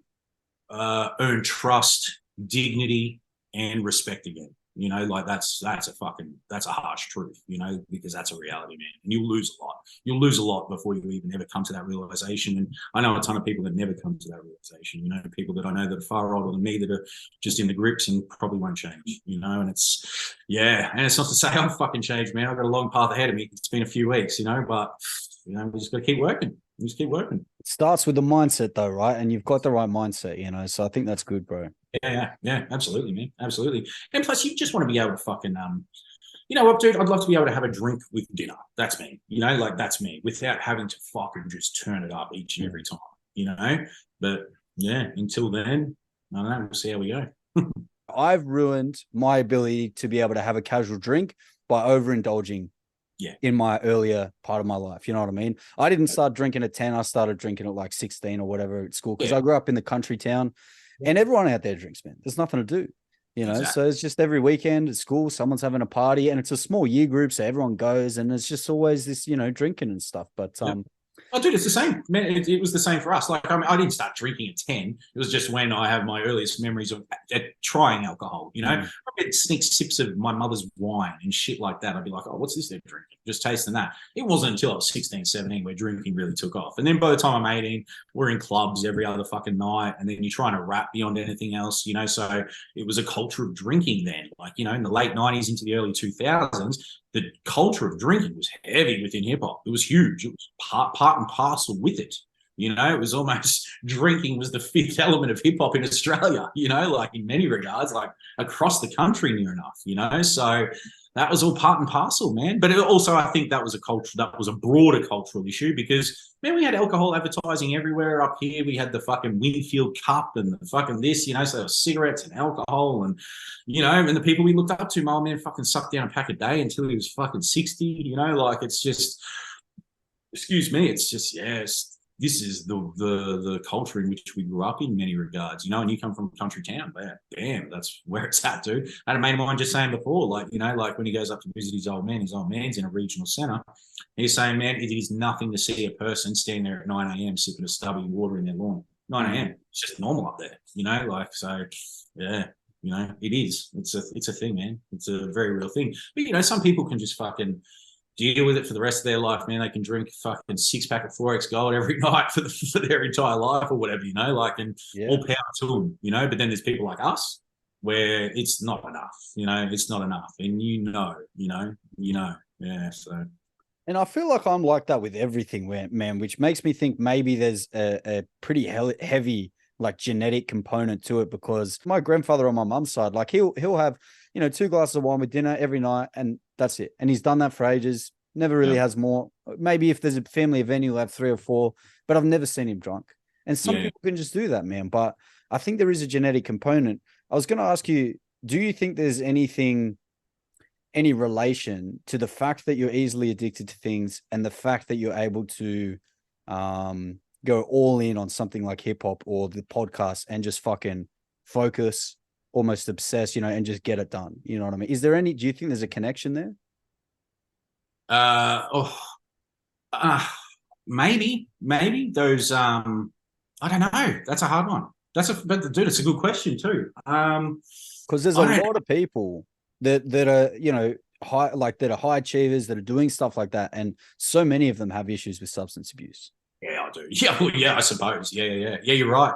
earn trust, dignity, and respect again. You know, like that's a harsh truth, you know, because that's a reality, man. And you'll lose a lot. You'll lose a lot before you even ever come to that realization. And I know a ton of people that never come to that realization, you know, people that I know that are far older than me that are just in the grips and probably won't change, you know, and it's not to say I'm fucking changed, man. I've got a long path ahead of me. It's been a few weeks, you know, but, you know, we just got to keep working. We just keep working. It starts with the mindset though, right? And you've got the right mindset, you know, so I think that's good, bro. Yeah, absolutely, man. Absolutely. And plus, you just want to be able to fucking, you know what, dude? I'd love to be able to have a drink with dinner. That's me. You know, like that's me without having to fucking just turn it up each and every time, you know? But yeah, until then, I don't know. We'll see how we go. I've ruined my ability to be able to have a casual drink by overindulging in my earlier part of my life. You know what I mean? I didn't start drinking at 10. I started drinking at like 16 or whatever at school because I grew up in the country town. And everyone out there drinks, man. There's nothing to do, you know? Exactly. So it's just every weekend at school, someone's having a party and it's a small year group. So everyone goes and it's just always this, you know, drinking and stuff. But, oh, dude, it's the same. Man, it was the same for us. Like, I mean, I didn't start drinking at 10. It was just when I have my earliest memories of trying alcohol, you know? I'd get sneak sips of my mother's wine and shit like that. I'd be like, oh, what's this they're drinking? Just tasting that. It wasn't until I was 16, 17 where drinking really took off. And then by the time I'm 18, we're in clubs every other fucking night. And then you're trying to rap beyond anything else, you know? So it was a culture of drinking then. Like, you know, in the late 90s into the early 2000s, the culture of drinking was heavy within hip hop. It was huge. It was part and parcel with it. You know, it was almost drinking was the fifth element of hip hop in Australia, you know, like in many regards, like across the country near enough, you know. So that was all part and parcel, man. But also, I think that was a broader cultural issue because, man, we had alcohol advertising everywhere up here. We had the fucking Winfield Cup and the fucking this, you know, so there was cigarettes and alcohol and, you know, and the people we looked up to, my old man fucking sucked down a pack a day until he was fucking 60, you know, like it's just, excuse me, it's just, yes. This is the culture in which we grew up in many regards, you know, and you come from a country town, damn, that's where it's at, dude. I had a mate of mine just saying before, like, you know, like when he goes up to visit his old man's in a regional centre. He's saying, man, it is nothing to see a person standing there at 9 a.m. sipping a stubby water in their lawn. 9 a.m. It's just normal up there, you know, like, so, yeah, you know, it is. It's a thing, man. It's a very real thing. But, you know, some people can just fucking deal with it for the rest of their life, man. They can drink fucking 6-pack of 4X Gold every night for their entire life or whatever, you know, like, and all power to them, you know. But then there's people like us where it's not enough, you know, it's not enough. And yeah, so. And I feel like I'm like that with everything, man, which makes me think maybe there's a pretty heavy like genetic component to it, because my grandfather on my mum's side, like he'll have, you know, 2 glasses of wine with dinner every night, and that's it. And he's done that for ages. Never really has more. Maybe if there's a family event, he'll have 3 or 4, but I've never seen him drunk. And some people can just do that, man. But I think there is a genetic component. I was going to ask you, do you think there's any relation to the fact that you're easily addicted to things and the fact that you're able to go all in on something like hip hop or the podcast and just fucking focus, almost obsess, you know, and just get it done? You know what I mean? Do you think there's a connection there? Maybe those, I don't know. That's a hard one. But dude, it's a good question too. Because there's a lot of people that are, you know, that are high achievers that are doing stuff like that. And so many of them have issues with substance abuse. Yeah, I do. Yeah, well, yeah, I suppose. Yeah. You're right.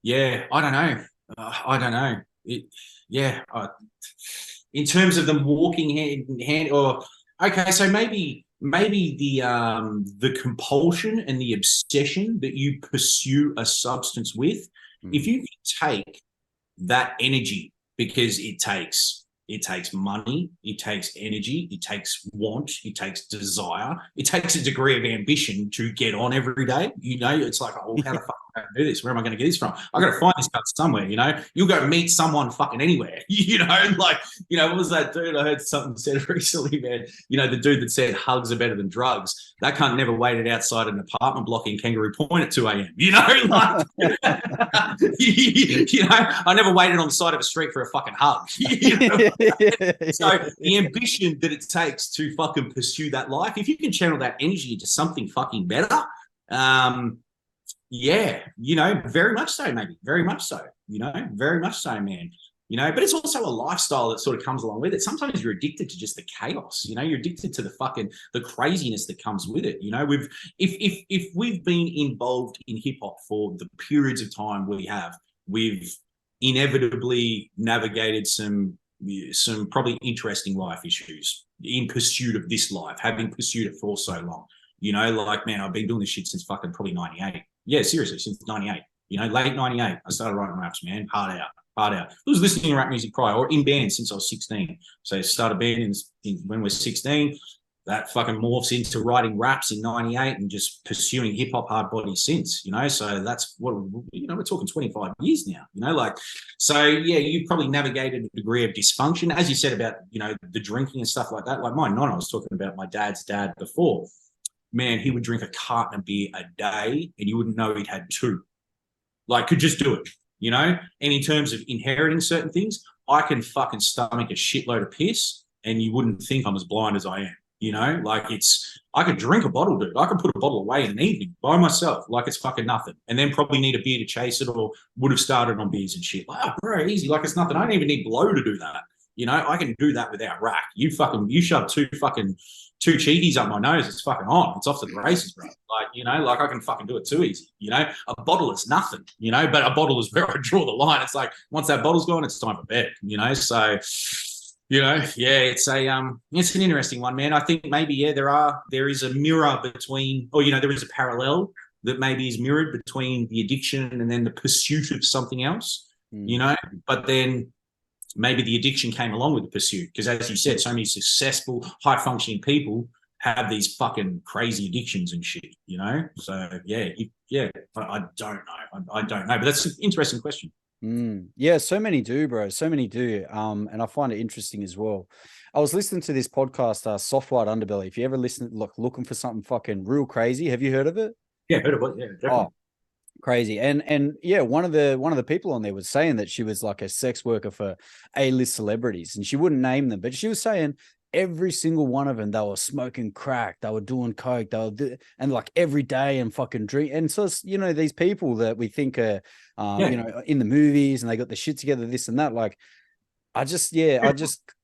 Yeah, I don't know. I don't know. In terms of them walking hand in hand, or okay, so maybe the compulsion and the obsession that you pursue a substance with, if you take that energy, because it takes money, it takes energy, it takes want, it takes desire, it takes a degree of ambition to get on every day. You know, it's like, oh, how the fuck am I going to do this? Where am I going to get this from? I got to find this cut somewhere. You know, you'll go meet someone fucking anywhere. You know, like, you know, what was that dude? I heard something said recently, man. You know, the dude that said hugs are better than drugs. That cunt never waited outside an apartment block in Kangaroo Point at 2 a.m. You know, like, you know, I never waited on the side of a street for a fucking hug. You know? So the ambition that it takes to fucking pursue that life, if you can channel that energy into something fucking better, yeah, you know, very much so, maybe, very much so, you know, very much so, man. You know, but it's also a lifestyle that sort of comes along with it. Sometimes you're addicted to just the chaos, you know, you're addicted to the craziness that comes with it. You know, if we've been involved in hip hop for the periods of time we've inevitably navigated some probably interesting life issues in pursuit of this life, having pursued it for so long. You know, like, man, I've been doing this shit since fucking probably 98. Yeah, seriously, since 98. You know, late 98, I started writing raps, man, hard out. I was listening to rap music prior, or in band since I was 16. So I started band when we're 16. That fucking morphs into writing raps in 98 and just pursuing hip hop hard body since, you know. So that's what, you know, we're talking 25 years now, you know, like, so yeah, you've probably navigated a degree of dysfunction, as you said about, you know, the drinking and stuff like that. Like my nonna, I was talking about my dad's dad before. Man, he would drink a carton of beer a day and you wouldn't know he'd had 2. Like, could just do it. You know, and in terms of inheriting certain things, I can fucking stomach a shitload of piss and you wouldn't think I'm as blind as I am. You know, like I could drink a bottle, dude. I could put a bottle away in an evening by myself, like it's fucking nothing. And then probably need a beer to chase it, or would have started on beers and shit. Like, oh, bro, easy. Like it's nothing. I don't even need blow to do that. You know, I can do that without rack. You shove 2 cheekies up my nose, it's fucking on. It's off to the races, bro. Like, you know, like I can fucking do it too easy. You know, a bottle is nothing, you know, but a bottle is where I draw the line. It's like, once that bottle's gone, it's time for bed, you know? So, you know, yeah, it's an interesting one, man. I think maybe, yeah, there is a mirror between, or, you know, there is a parallel that maybe is mirrored between the addiction and then the pursuit of something else, you know, but then maybe the addiction came along with the pursuit. Because as you said, so many successful, high functioning people have these fucking crazy addictions and shit, you know? So yeah, I don't know. I don't know, but that's an interesting question. Yeah, so many do, bro. So many do. And I find it interesting as well. I was listening to this podcast, Soft White Underbelly. If you ever listen, looking for something fucking real crazy, have you heard of it? Yeah, heard of it. Yeah, definitely. Oh, crazy. And yeah, one of the people on there was saying that she was like a sex worker for A-list celebrities, and she wouldn't name them, but she was saying every single one of them, they were smoking crack, they were doing coke, and like every day and fucking drink. And so it's, you know, these people that we think are you know, in the movies, and they got the shit together, this and that. Like I just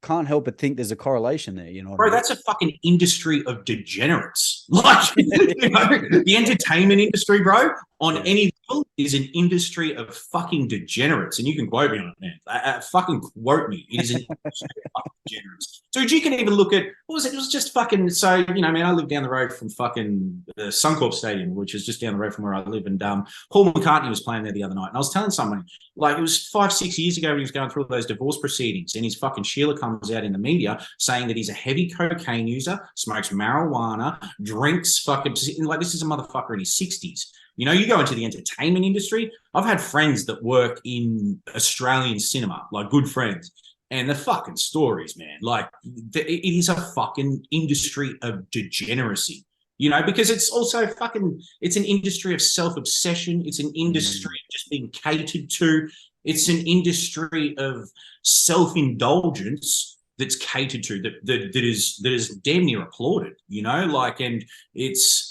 can't help but think there's a correlation there, you know. Bro, that's a fucking industry of degenerates. Like, you know, the entertainment industry, bro, on any level is an industry of fucking degenerates. And you can quote me on it, man. Fucking quote me. It is an industry of fucking degenerates. Dude, you can even look at, what was it? It was just fucking, so, you know, man, I live down the road from fucking the Suncorp Stadium, which is just down the road from where I live. And Paul McCartney was playing there the other night. And I was telling someone, like, it was 5-6 years ago when he was going through all those divorce proceedings, and his fucking Sheila comes out in the media saying that he's a heavy cocaine user, smokes marijuana, drinks fucking, like, this is a motherfucker in his 60s. You know, you go into the entertainment industry. I've had friends that work in Australian cinema, like good friends, and the fucking stories, man, like it is a fucking industry of degeneracy, you know, because it's also fucking, it's an industry of self-obsession. It's an industry of just being catered to. It's an industry of self-indulgence that's catered to, that is damn near applauded, you know, like, and it's,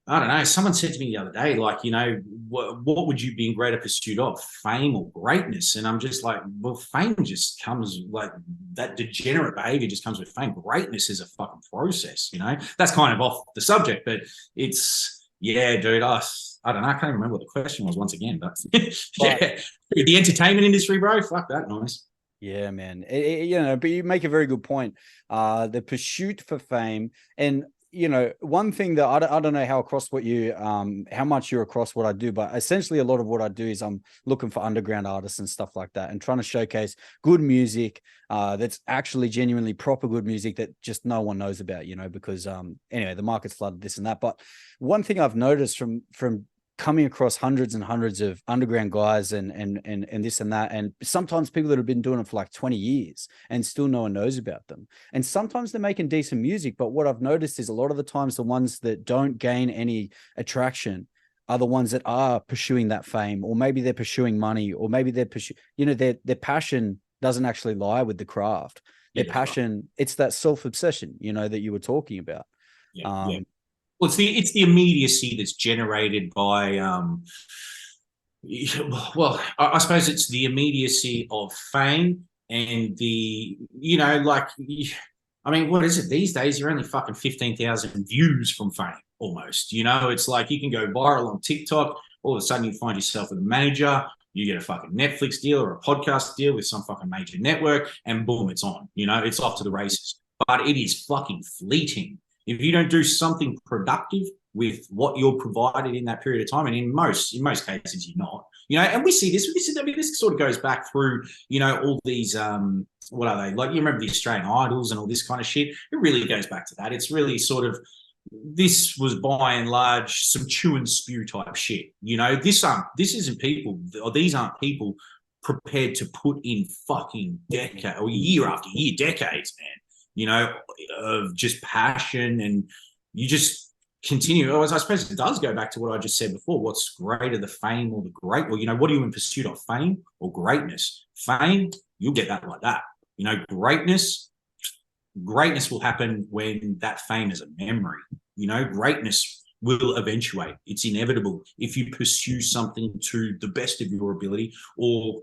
I don't know. Someone said to me the other day, like, you know, what would you be in greater pursuit of, fame or greatness? And I'm just like, well, fame just comes, like, that degenerate behavior just comes with fame. Greatness is a fucking process, you know? That's kind of off the subject, but it's, yeah, dude, I don't know. I can't remember what the question was once again, but yeah, the entertainment industry, bro, fuck that noise. Yeah, man. You know, but you make a very good point. The pursuit for fame, and you know, one thing that I don't know how across what you how much you're across what I do, but essentially a lot of what I do is I'm looking for underground artists and stuff like that, and trying to showcase good music that's actually genuinely proper good music that just no one knows about, you know, because anyway, the market's flooded, this and that. But one thing I've noticed from coming across hundreds and hundreds of underground guys and this and that, and sometimes people that have been doing it for like 20 years and still no one knows about them, and sometimes they're making decent music, but what I've noticed is a lot of the times the ones that don't gain any attraction are the ones that are pursuing that fame, or maybe they're pursuing money, or maybe they're you know, their passion doesn't actually lie with the craft. Their passion, it's that self-obsession, you know, that you were talking about. Well, it's the immediacy that's generated by, well, I suppose it's the immediacy of fame and the, you know, like, I mean, what is it these days? You're only fucking 15,000 views from fame almost, you know? It's like you can go viral on TikTok. All of a sudden you find yourself with a manager, you get a fucking Netflix deal or a podcast deal with some fucking major network, and boom, it's on, you know, it's off to the races. But it is fucking fleeting. If you don't do something productive with what you're provided in that period of time, and in most cases you're not, you know, and we see this, I mean, this sort of goes back through, you know, all these, what are they? Like, you remember the Australian Idols and all this kind of shit? It really goes back to that. It's really sort of, this was by and large some chew and spew type shit. You know, this isn't people, or these aren't people prepared to put in fucking decade or year after year, decades, man, you know, of just passion, and you just continue. I suppose it does go back to what I just said before. What's greater, the fame or the great? Well, you know, what are you in pursuit of, fame or greatness? Fame, you'll get that like that. You know, greatness will happen when that fame is a memory. You know, greatness will eventuate. It's inevitable if you pursue something to the best of your ability, or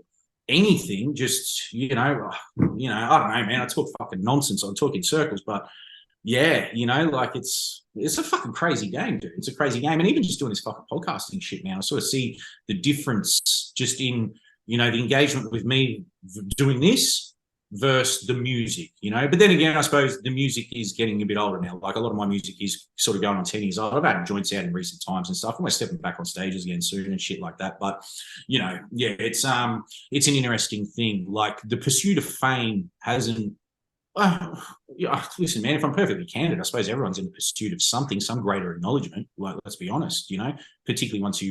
anything. Just, you know, I don't know, man. I talk fucking nonsense. I talk in circles, but yeah, you know, like it's a fucking crazy game, dude. It's a crazy game. And even just doing this fucking podcasting shit, man, I sort of see the difference just in, you know, the engagement with me doing this versus the music, you know. But then again, I suppose the music is getting a bit older now. Like a lot of my music is sort of going on 10 years old. I've had joints out in recent times and stuff. I'm stepping back on stages again soon and shit like that. But you know, yeah, it's an interesting thing. Like the pursuit of fame hasn't. Yeah, listen, man, if I'm perfectly candid, I suppose everyone's in the pursuit of something, some greater acknowledgement. Like, let's be honest, you know, particularly once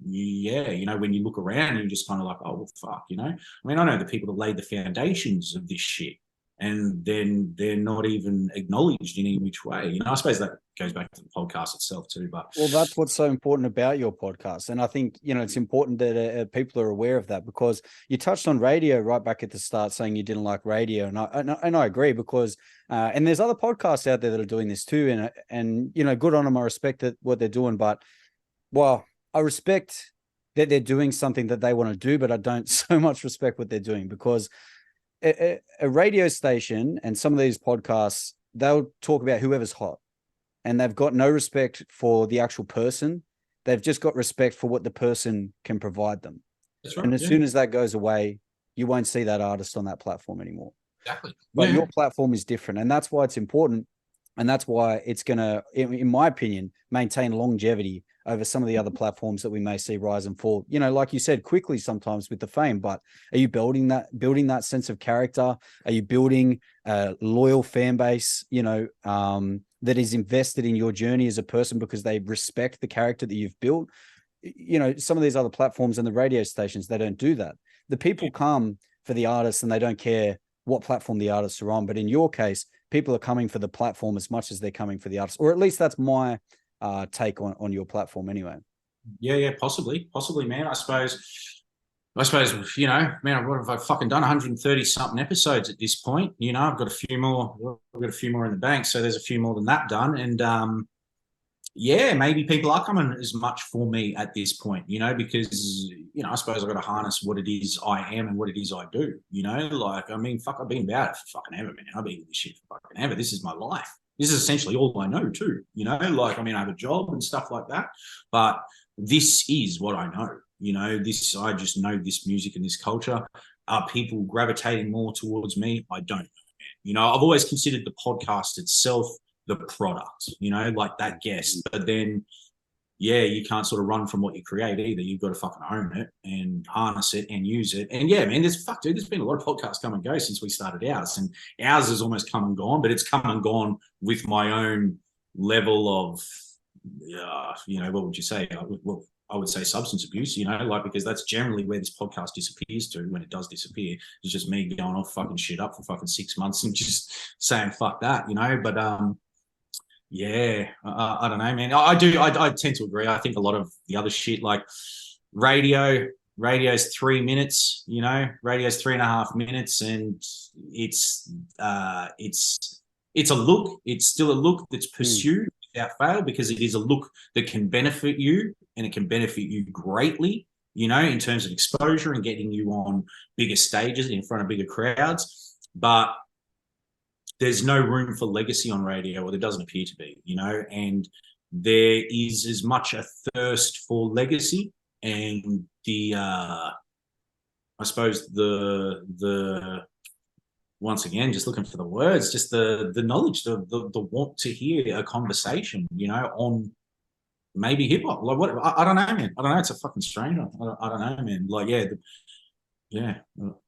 yeah, you know, when you look around, you're just kind of like, oh, well, fuck, you know. I mean, I know the people that laid the foundations of this shit, and then they're not even acknowledged in any which way. You know, I suppose that goes back to the podcast itself too. But well, that's what's so important about your podcast, and I think it's important that people are aware of that, because you touched on radio right back at the start, saying you didn't like radio, and I agree, because and there's other podcasts out there that are doing this too, and good on them. I respect what they're doing, but well, I respect that they're doing something that they want to do, but I don't so much respect what they're doing, because a radio station and some of these podcasts, they'll talk about whoever's hot, and they've got no respect for the actual person. They've just got respect for what the person can provide them. that's right. And as soon as that goes away, you won't see that artist on that platform anymore. Exactly. But your platform is different, and that's why it's important. And that's why it's going to, in my opinion, maintain longevity over some of the other platforms that we may see rise and fall. Like you said, quickly sometimes with the fame, but are you building that sense of character? Are you building a loyal fan base, that is invested in your journey as a person because they respect the character that you've built? Some of these other platforms and the radio stations, they don't do that. The people come for the artists and they don't care what platform the artists are on. But in your case, people are coming for the platform as much as they're coming for the artist, or at least that's my take on your platform anyway. Yeah, possibly, man. I suppose, man, what have I fucking done? 130 something episodes at this point. I've got a few more in the bank. So there's a few more than that done. And yeah, maybe people are coming as much for me at this point, because, I suppose I've got to harness what it is I am and what it is I do, like, I mean, fuck, I've been about it for fucking ever, man. I've been in this shit for fucking ever. This is my life. This is essentially all I know too, like, I mean, I have a job and stuff like that, but this is what I know, I just know this music and this culture. Are people gravitating more towards me? I don't know, man. I've always considered the podcast itself the product, like that guest. But then, yeah, you can't sort of run from what you create either. You've got to fucking own it and harness it and use it. And yeah, man, there's been a lot of podcasts come and go since we started ours, and ours has almost come and gone, but it's come and gone with my own level of, what would you say? Well, I would say substance abuse, like, because that's generally where this podcast disappears to when it does disappear. It's just me going off fucking shit up for fucking 6 months and just saying, fuck that, but, yeah, I don't know, man. I tend to agree. I think a lot of the other shit, like radio's 3 minutes, radio's 3.5 minutes, and it's a look. It's still a look that's pursued without fail, because it is a look that can benefit you, and it can benefit you greatly, in terms of exposure and getting you on bigger stages in front of bigger crowds. But there's no room for legacy on radio, or there doesn't appear to be, and there is as much a thirst for legacy and the, I suppose the once again, just looking for the words, just the knowledge, the want to hear a conversation, on maybe hip hop. Like, what, I don't know, man. I don't know. It's a fucking strange one. I don't know, man. Like, I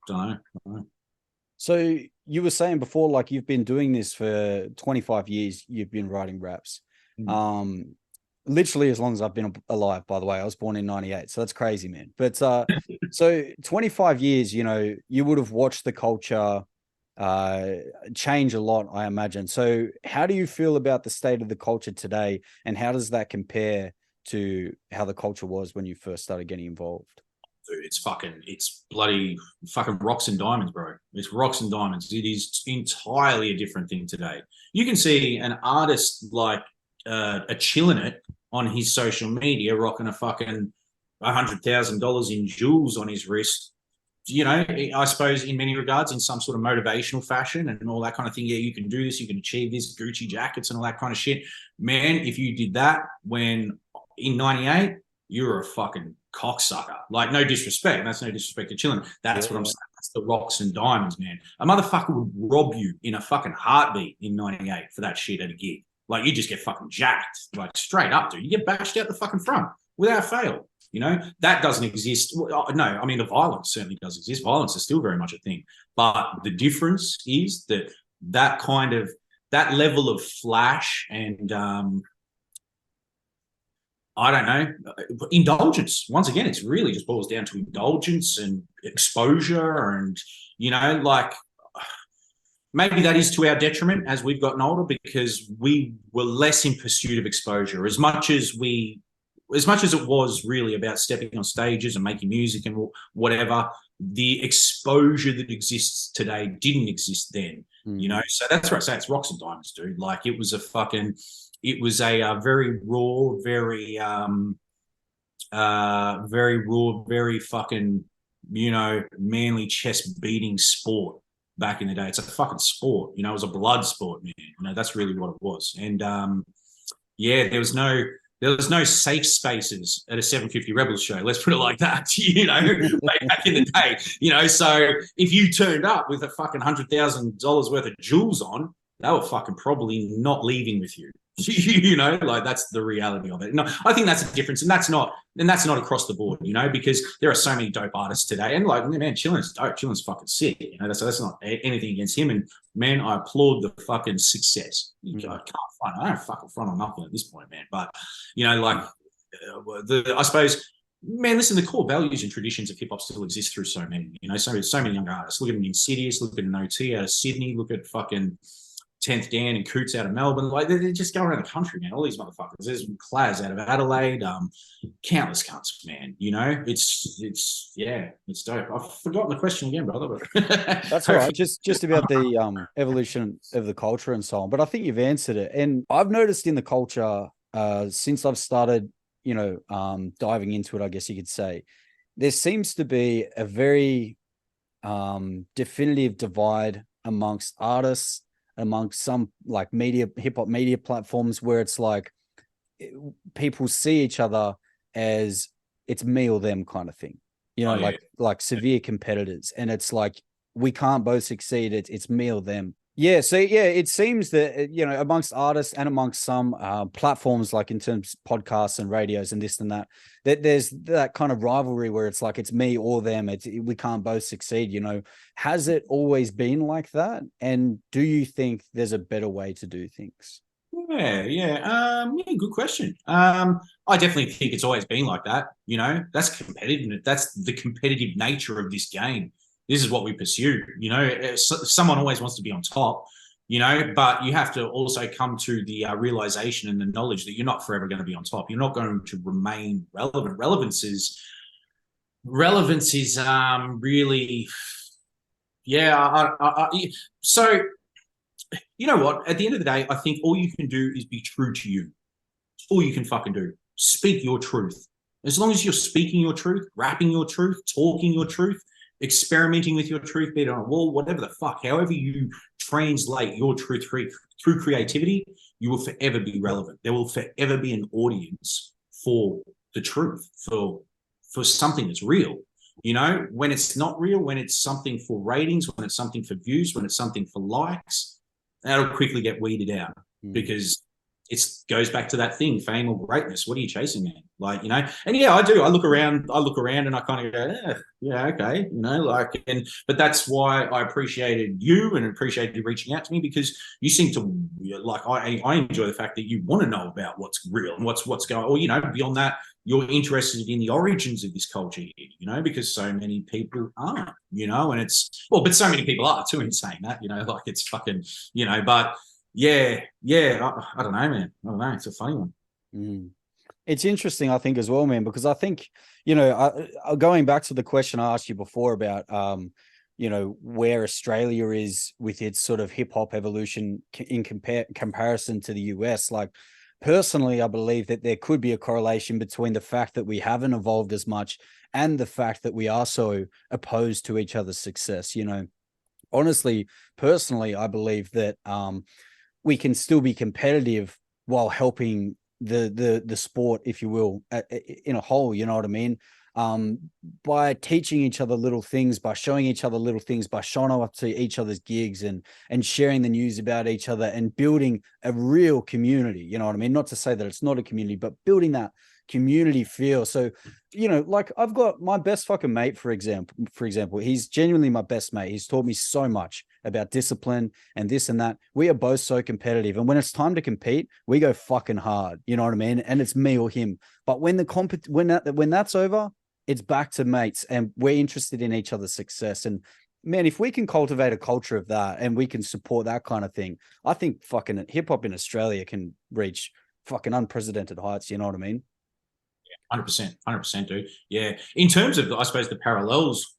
don't know. So you were saying before, like, you've been doing this for 25 years. You've been writing raps, literally as long as I've been alive. By the way, I was born in '98, so that's crazy, man. But so 25 years, you would have watched the culture change a lot, I imagine. So how do you feel about the state of the culture today, and how does that compare to how the culture was when you first started getting involved? Dude, it's bloody fucking rocks and diamonds, bro. It's rocks and diamonds. It is entirely a different thing today. You can see an artist like a chilling it on his social media, rocking a fucking $100,000 in jewels on his wrist. I suppose in many regards, in some sort of motivational fashion and all that kind of thing. Yeah, you can do this, you can achieve this, Gucci jackets and all that kind of shit. Man, if you did that when in '98, you were a fucking cocksucker. Like, no disrespect. That's no disrespect to chilling. That's what I'm saying. That's the rocks and diamonds, man. A motherfucker would rob you in a fucking heartbeat in '98 for that shit at a gig. Like, you just get fucking jacked, like straight up, dude. You get bashed out the fucking front without fail. You know, that doesn't exist. No, I mean, the violence certainly does exist. Violence is still very much a thing. But the difference is that that level of flash and I don't know, indulgence. Once again, it's really just boils down to indulgence and exposure. And, you know, like, maybe that is to our detriment as we've gotten older, because we were less in pursuit of exposure. As much as it was really about stepping on stages and making music and whatever, the exposure that exists today didn't exist then. You know, so that's where I say it's rocks and diamonds, dude. Like, it was a very raw, very fucking, you know, manly chest beating sport back in the day. It's a fucking sport, you know. It was a blood sport, man. You know, that's really what it was. And yeah, there was no safe spaces at a 750 Rebels show. Let's put it like that, you know, back in the day, you know. So if you turned up with a fucking $100,000 worth of jewels on, they were fucking probably not leaving with you. You know, like, that's the reality of it. No, I think that's a difference, and that's not across the board, you know, because there are so many dope artists today, and like, man, Chillin's dope. Chillin's fucking sick, you know. So that's not anything against him, and man, I applaud the fucking success. I don't fucking front on nothing at this point, man. But, you know, like, I suppose, man, listen, the core values and traditions of hip hop still exist through so many, you know, so many younger artists. Look at an Insidious, look at an OT out of Sydney, look at fucking 10th Dan and Coots out of Melbourne. Like, they just go around the country, man. All these motherfuckers. There's Claz out of Adelaide. Countless cunts, man. You know, it's dope. I've forgotten the question again, brother. But that's all right. Just about the evolution of the culture and so on. But I think you've answered it. And I've noticed in the culture, since I've started, you know, diving into it, I guess you could say, there seems to be a very definitive divide amongst artists, amongst some like hip hop media platforms, where it's like people see each other as it's me or them kind of thing, you know, like severe competitors. And it's like, we can't both succeed. It's me or them. Yeah. So yeah, it seems that, you know, amongst artists and amongst some platforms, like in terms of podcasts and radios and this and that, there's that kind of rivalry where it's like, it's me or them. We can't both succeed, you know. Has it always been like that? And do you think there's a better way to do things? Yeah, good question. I definitely think it's always been like that. You know, that's competitive. That's the competitive nature of this game. This is what we pursue. You know, someone always wants to be on top, you know, but you have to also come to the realization and the knowledge that you're not forever going to be on top. You're not going to remain relevant. Relevance is really, yeah. So, you know what? At the end of the day, I think all you can do is be true to you. It's all you can fucking do. Speak your truth. As long as you're speaking your truth, rapping your truth, talking your truth, experimenting with your truth, be it on a wall, whatever the fuck, however you translate your truth through creativity, you will forever be relevant. There will forever be an audience for the truth, for something that's real. You know, when it's not real, when it's something for ratings, when it's something for views, when it's something for likes, that'll quickly get weeded out because it goes back to that thing, fame or greatness. What are you chasing, man? Like, you know, and yeah, I do. I look around and I kind of go, yeah, okay, you know, like, but that's why I appreciated you and appreciated you reaching out to me, because you seem to, like, I enjoy the fact that you want to know about what's real and what's going, or, you know, beyond that, you're interested in the origins of this culture here, you know, because so many people aren't, you know, and it's, well, but so many people are too in saying that, you know, like, it's fucking, you know, but yeah, I don't know, man. I don't know. It's a funny one. It's interesting, I think, as well, man, because I think, you know, going back to the question I asked you before about, you know, where Australia is with its sort of hip hop evolution in comparison to the US, like, personally, I believe that there could be a correlation between the fact that we haven't evolved as much and the fact that we are so opposed to each other's success. You know, honestly, personally, I believe that we can still be competitive while helping the sport, if you will, in a whole, you know what I mean? um, by teaching each other little things, by showing each other little things, by showing up to each other's gigs and sharing the news about each other and building a real community. You know what I mean? Not to say that it's not a community, but building that community feel. So, you know, like I've got my best fucking mate, for example, he's genuinely my best mate. He's taught me so much about discipline and this and that. We are both so competitive. And when it's time to compete, we go fucking hard. You know what I mean? And it's me or him. But when when that's over, it's back to mates and we're interested in each other's success. And man, if we can cultivate a culture of that and we can support that kind of thing, I think fucking hip hop in Australia can reach fucking unprecedented heights. You know what I mean? 100%, dude. Yeah. In terms of, I suppose, the parallels,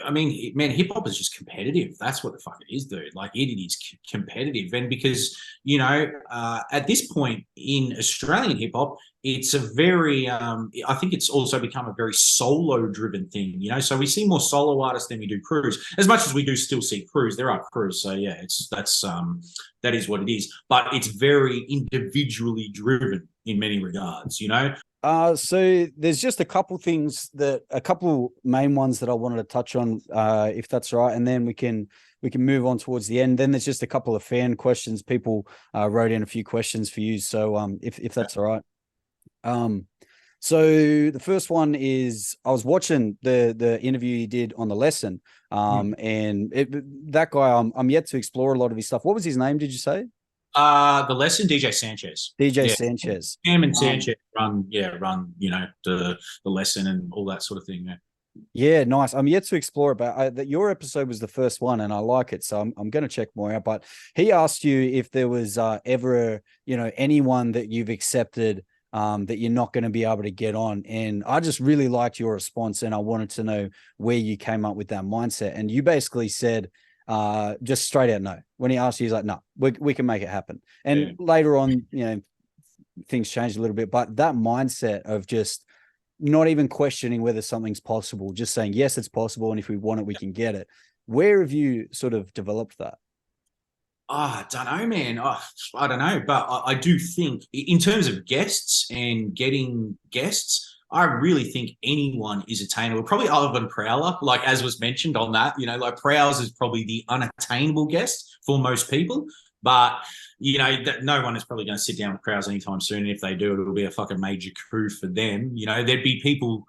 I mean, man, hip hop is just competitive. That's what the fuck it is, dude. Like, it is competitive. And because, you know, at this point in Australian hip hop, it's a very, I think it's also become a very solo driven thing, you know? So we see more solo artists than we do crews, as much as we do still see crews. There are crews. So yeah, that is what it is. But it's very individually driven in many regards, you know? So there's just a couple main ones that I wanted to touch on, if that's right, and then we can move on towards the end. Then there's just a couple of fan questions. People wrote in a few questions for you, so if that's all right. So the first one is, I was watching the interview you did on The Lesson, and that guy, I'm yet to explore a lot of his stuff. What was his name? Did you say? The Lesson, DJ Sanchez. Sanchez. Cam and Sanchez run, you know, the Lesson and all that sort of thing. Yeah, nice. I'm yet to explore it, but that your episode was the first one, and I like it, so I'm going to check more out. But he asked you if there was ever, you know, anyone that you've accepted that you're not going to be able to get on, and I just really liked your response, and I wanted to know where you came up with that mindset. And you basically said, just straight out no. When he asked you, he's like, no, we can make it happen. And later on, you know, things changed a little bit, but that mindset of just not even questioning whether something's possible, just saying, yes, it's possible. And if we want it, we can get it. Where have you sort of developed that? I don't know, man. I don't know, but I do think in terms of guests and getting guests, I really think anyone is attainable, probably other than Prowler, like as was mentioned on that, you know, like Prowler is probably the unattainable guest for most people, but you know, that no one is probably going to sit down with Prowler anytime soon. And if they do, it'll be a fucking major coup for them. You know, there'd be people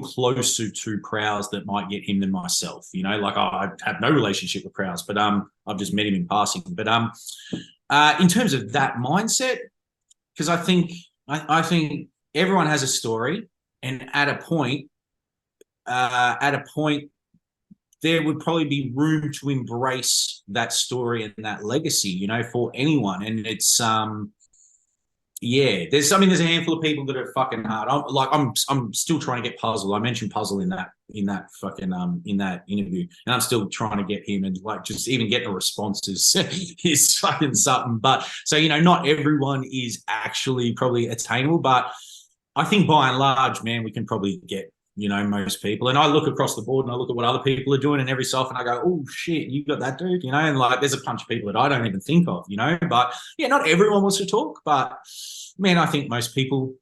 closer to Prowler that might get him than myself. You know, like I have no relationship with Prowler, but I've just met him in passing. But in terms of that mindset, because I think everyone has a story, and at a point, there would probably be room to embrace that story and that legacy, you know, for anyone. And it's there's a handful of people that are fucking hard. I'm still trying to get Puzzle. I mentioned Puzzle in that interview, and I'm still trying to get him, and like just even getting a response is fucking something. But so, you know, not everyone is actually probably attainable, but I think by and large, man, we can probably get, you know, most people. And I look across the board and I look at what other people are doing, and every so often I go, oh shit, you got that dude, you know, and like there's a bunch of people that I don't even think of, you know. But yeah, not everyone wants to talk, but man, I think most people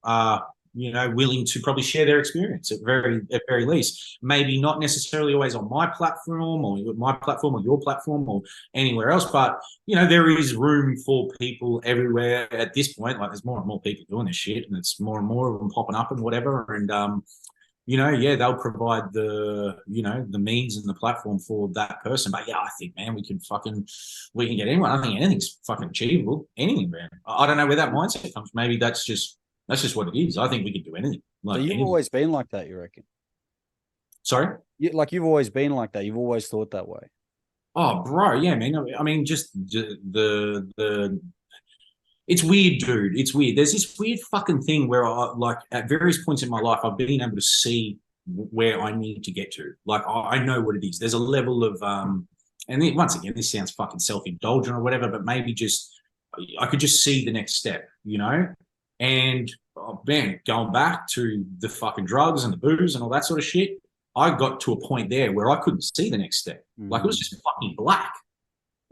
are, you know, willing to probably share their experience at very least. Maybe not necessarily always on my platform or your platform or anywhere else, but you know, there is room for people everywhere at this point. Like there's more and more people doing this shit, and it's more and more of them popping up and whatever. And you know, yeah, they'll provide the, you know, the means and the platform for that person. But yeah, I think, man, we can get anyone. I think anything's fucking achievable. Anything, man. I don't know where that mindset comes. Maybe that's just what it is. I think we can do anything. Like, so you've always been like that, you reckon? Sorry? You've always been like that. You've always thought that way. Oh, bro, yeah, man. I mean, just the it's weird, dude. It's weird. There's this weird fucking thing where like at various points in my life, I've been able to see where I need to get to. Like I know what it is. There's a level of and then, once again, this sounds fucking self-indulgent or whatever, but maybe just I could just see the next step, you know? And man, going back to the fucking drugs and the booze and all that sort of shit, I got to a point there where I couldn't see the next step. Like it was just fucking black.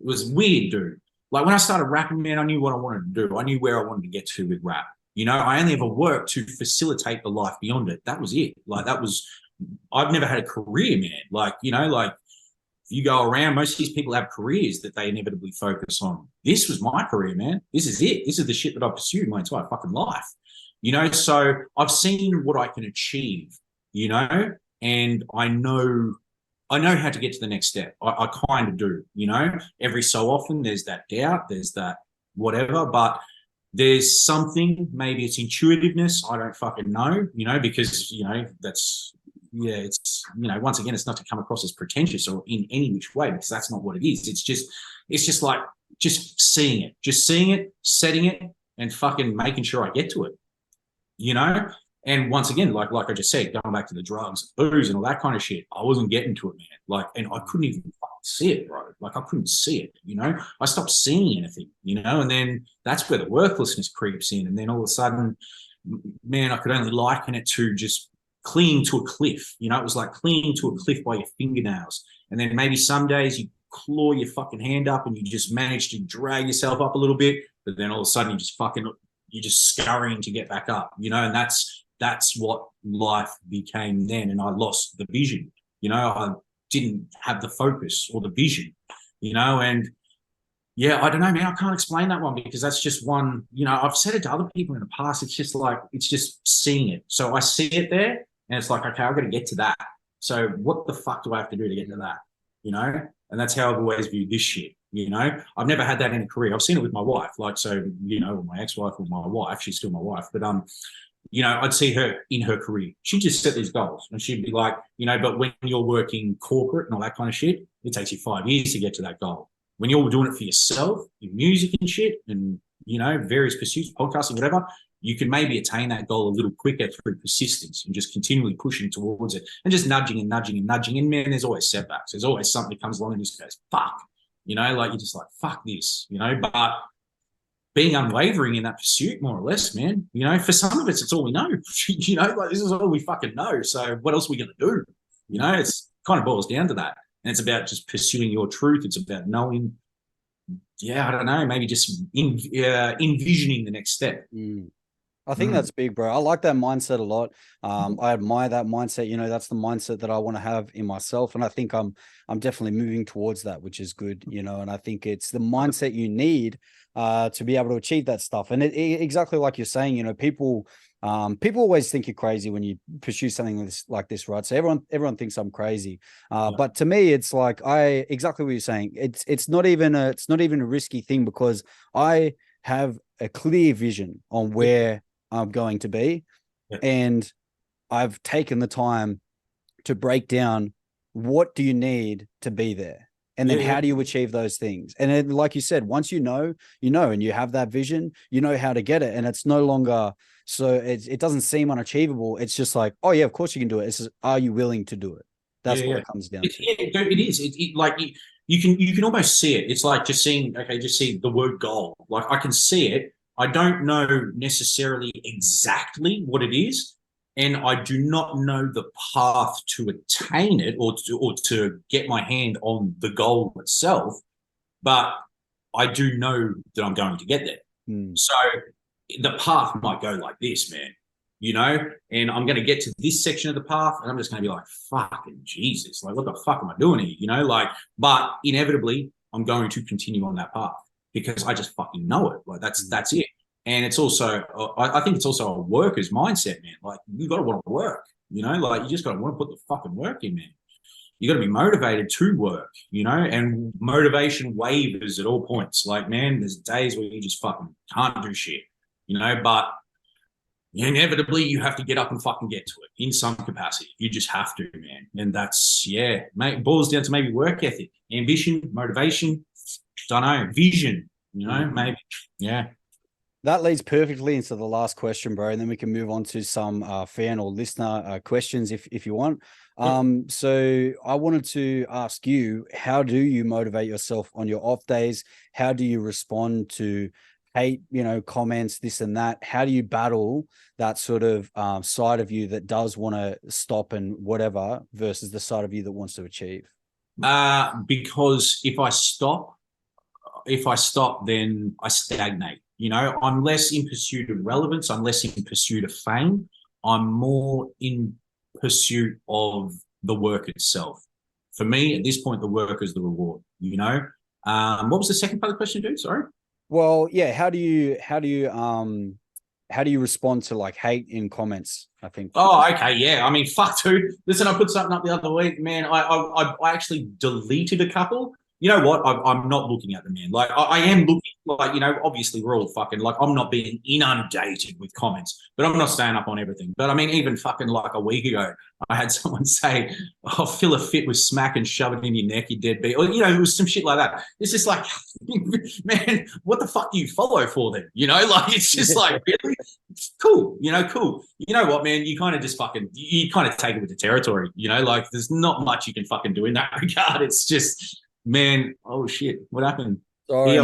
It was weird, dude. Like when I started rapping, man, I knew what I wanted to do. I knew where I wanted to get to with rap. I only ever worked to facilitate the life beyond it. That was it. Like I've never had a career, man. Like, you go around, most of these people have careers that they inevitably focus on. This was my career, man. This is it. This is the shit that I've pursued my entire fucking life. So I've seen what I can achieve, and I know how to get to the next step. I kind of do, every so often there's that doubt, there's that whatever, but there's something, maybe it's intuitiveness. I don't fucking know, because, that's, it's, once again, it's not to come across as pretentious or in any which way, because that's not what it is. It's just like, just seeing it, setting it, and fucking making sure I get to it, And once again, like I just said, going back to the drugs, booze, and all that kind of shit, I wasn't getting to it, man. Like, and I couldn't even see it, bro. Like, I couldn't see it, I stopped seeing anything, and then that's where the worthlessness creeps in. And then all of a sudden, man, I could only liken it to just clinging to a cliff. It was like clinging to a cliff by your fingernails. And then maybe some days you claw your fucking hand up and you just manage to drag yourself up a little bit, but then all of a sudden you're just scurrying to get back up, and that's what life became then. And I lost the vision, I didn't have the focus or the vision, and yeah, I don't know, man. I can't explain that one because that's just one, I've said it to other people in the past. It's just like, it's just seeing it. So I see it there and it's like, okay, I've got to get to that. So what the fuck do I have to do to get to that? And that's how I've always viewed this shit. I've never had that in a career. I've seen it with my wife, like, so, my ex-wife or my wife, she's still my wife, but, I'd see her in her career. She'd just set these goals and she'd be like, but when you're working corporate and all that kind of shit, it takes you 5 years to get to that goal. When you're doing it for yourself, your music and shit, and, various pursuits, podcasting, whatever, you can maybe attain that goal a little quicker through persistence and just continually pushing towards it and just nudging and nudging and nudging. And man, there's always setbacks. There's always something that comes along and just goes, fuck, like you're just like, fuck this, but being unwavering in that pursuit, more or less, man, for some of us, it's all we know, like this is all we fucking know. So what else are we going to do? It's kind of boils down to that. And it's about just pursuing your truth. It's about knowing, I don't know, maybe just envisioning the next step. I think that's big, bro. I like that mindset a lot. I admire that mindset. That's the mindset that I want to have in myself. And I think I'm definitely moving towards that, which is good, and I think it's the mindset you need to be able to achieve that stuff. And exactly like you're saying, people always think you're crazy when you pursue something like this, right? So everyone thinks I'm crazy. But to me, it's like exactly what you're saying. It's not even a risky thing because I have a clear vision on where I'm going to be. And I've taken the time to break down what do you need to be there? And then how do you achieve those things? And then, like you said, once you know, and you have that vision, you know how to get it. And it's no longer, so it doesn't seem unachievable. It's just like, oh yeah, of course you can do it. It's just, are you willing to do it? That's what it comes down to. It is. Like you can almost see it. It's like just seeing the word goal. Like I can see it. I don't know necessarily exactly what it is, and I do not know the path to attain it or to get my hand on the goal itself, but I do know that I'm going to get there. So the path might go like this, man, and I'm going to get to this section of the path and I'm just going to be like, fucking Jesus, like what the fuck am I doing here, but inevitably I'm going to continue on that path because I just fucking know it. Like that's it. And it's also, I think it's also a worker's mindset, man. Like you got to want to work, like you just got to want to put the fucking work in, man. You got to be motivated to work, and motivation wavers at all points. Like, man, there's days where you just fucking can't do shit, but inevitably you have to get up and fucking get to it in some capacity. You just have to, man. And that's, mate, boils down to maybe work ethic, ambition, motivation, don't know, vision, maybe. Yeah. That leads perfectly into the last question, bro, and then we can move on to some fan or listener questions if you want. So I wanted to ask you, how do you motivate yourself on your off days? How do you respond to hate, comments, this and that? How do you battle that sort of side of you that does want to stop and whatever versus the side of you that wants to achieve? Because if I stop, then I stagnate. You know, I'm less in pursuit of relevance. I'm less in pursuit of fame. I'm more in pursuit of the work itself. For me, at this point, the work is the reward, you know? What was the second part of the question, dude? Sorry. Well, yeah. How do you respond to like hate in comments? I think. Oh, okay, yeah. I mean, fuck, dude. Listen, I put something up the other week, man. I actually deleted a couple. You know what? I'm not looking at them, man. Like, I am looking, like, you know, obviously we're all fucking, like, I'm not being inundated with comments, but I'm not staying up on everything. But I mean, even fucking like a week ago, I had someone say, "Oh, fill a fit with smack and shove it in your neck, you deadbeat." Or, you know, it was some shit like that. It's just like, man, what the fuck do you follow for then? You know, like, it's just like, really? It's cool, you know, cool. You know what, man? You kind of just fucking, you kind of take it with the territory, you know, like, there's not much you can fucking do in that regard. It's just, man, oh shit, what happened? Sorry,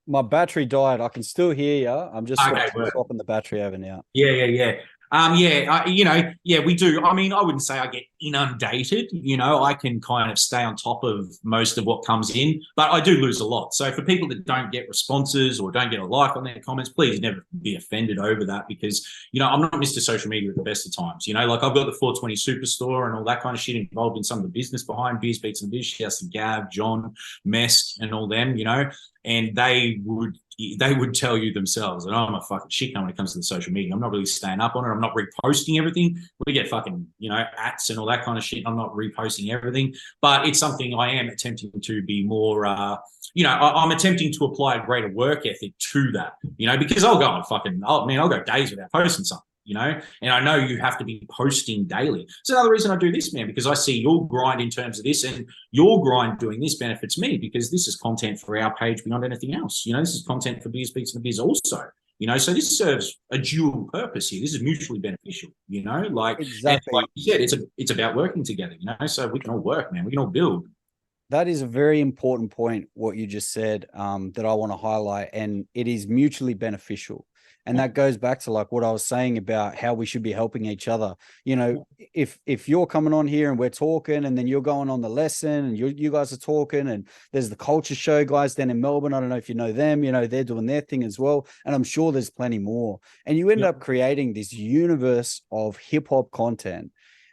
my battery died. I can still hear you. I'm just Okay, swapping the battery over now. Yeah. You know, yeah, we do. I mean, I wouldn't say I get inundated. You know, I can kind of stay on top of most of what comes in, but I do lose a lot. So for people that don't get responses or don't get a like on their comments, please never be offended over that, because, you know, I'm not Mr. Social Media at the best of times. You know, like, I've got the 420 Superstore and all that kind of shit involved in some of the business behind Beers Beats The Biz. Shouts to Gav, John, Mesk, and all them, you know, and they would tell you themselves that I'm a fucking shit when it comes to the social media. I'm not really staying up on it. I'm not reposting everything. We get fucking, you know, ats and all that kind of shit. I'm not reposting everything, but it's something I am attempting to be more, you know, I'm attempting to apply a greater work ethic to that, you know, because I'll go and fucking, I'll go days without posting something. You know, and I know you have to be posting daily. It's another reason I do this, man, because I see your grind in terms of this, and your grind doing this benefits me, because this is content for our page beyond anything else. You know, this is content for Beers Beats The Biz also. You know, so this serves a dual purpose here. This is mutually beneficial. You know, like, Exactly. like you said, it's about working together. You know, so we can all work, man. We can all build. That is a very important point, what you just said, that I want to highlight, and it is mutually beneficial. And that goes back to like what I was saying about how we should be helping each other. You know, if you're coming on here and we're talking, and then you're going on the lesson, and you guys are talking, and there's the culture show guys down in Melbourne. I don't know if you know them, you know, they're doing their thing as well. And I'm sure there's plenty more. And you end up creating this universe of hip hop content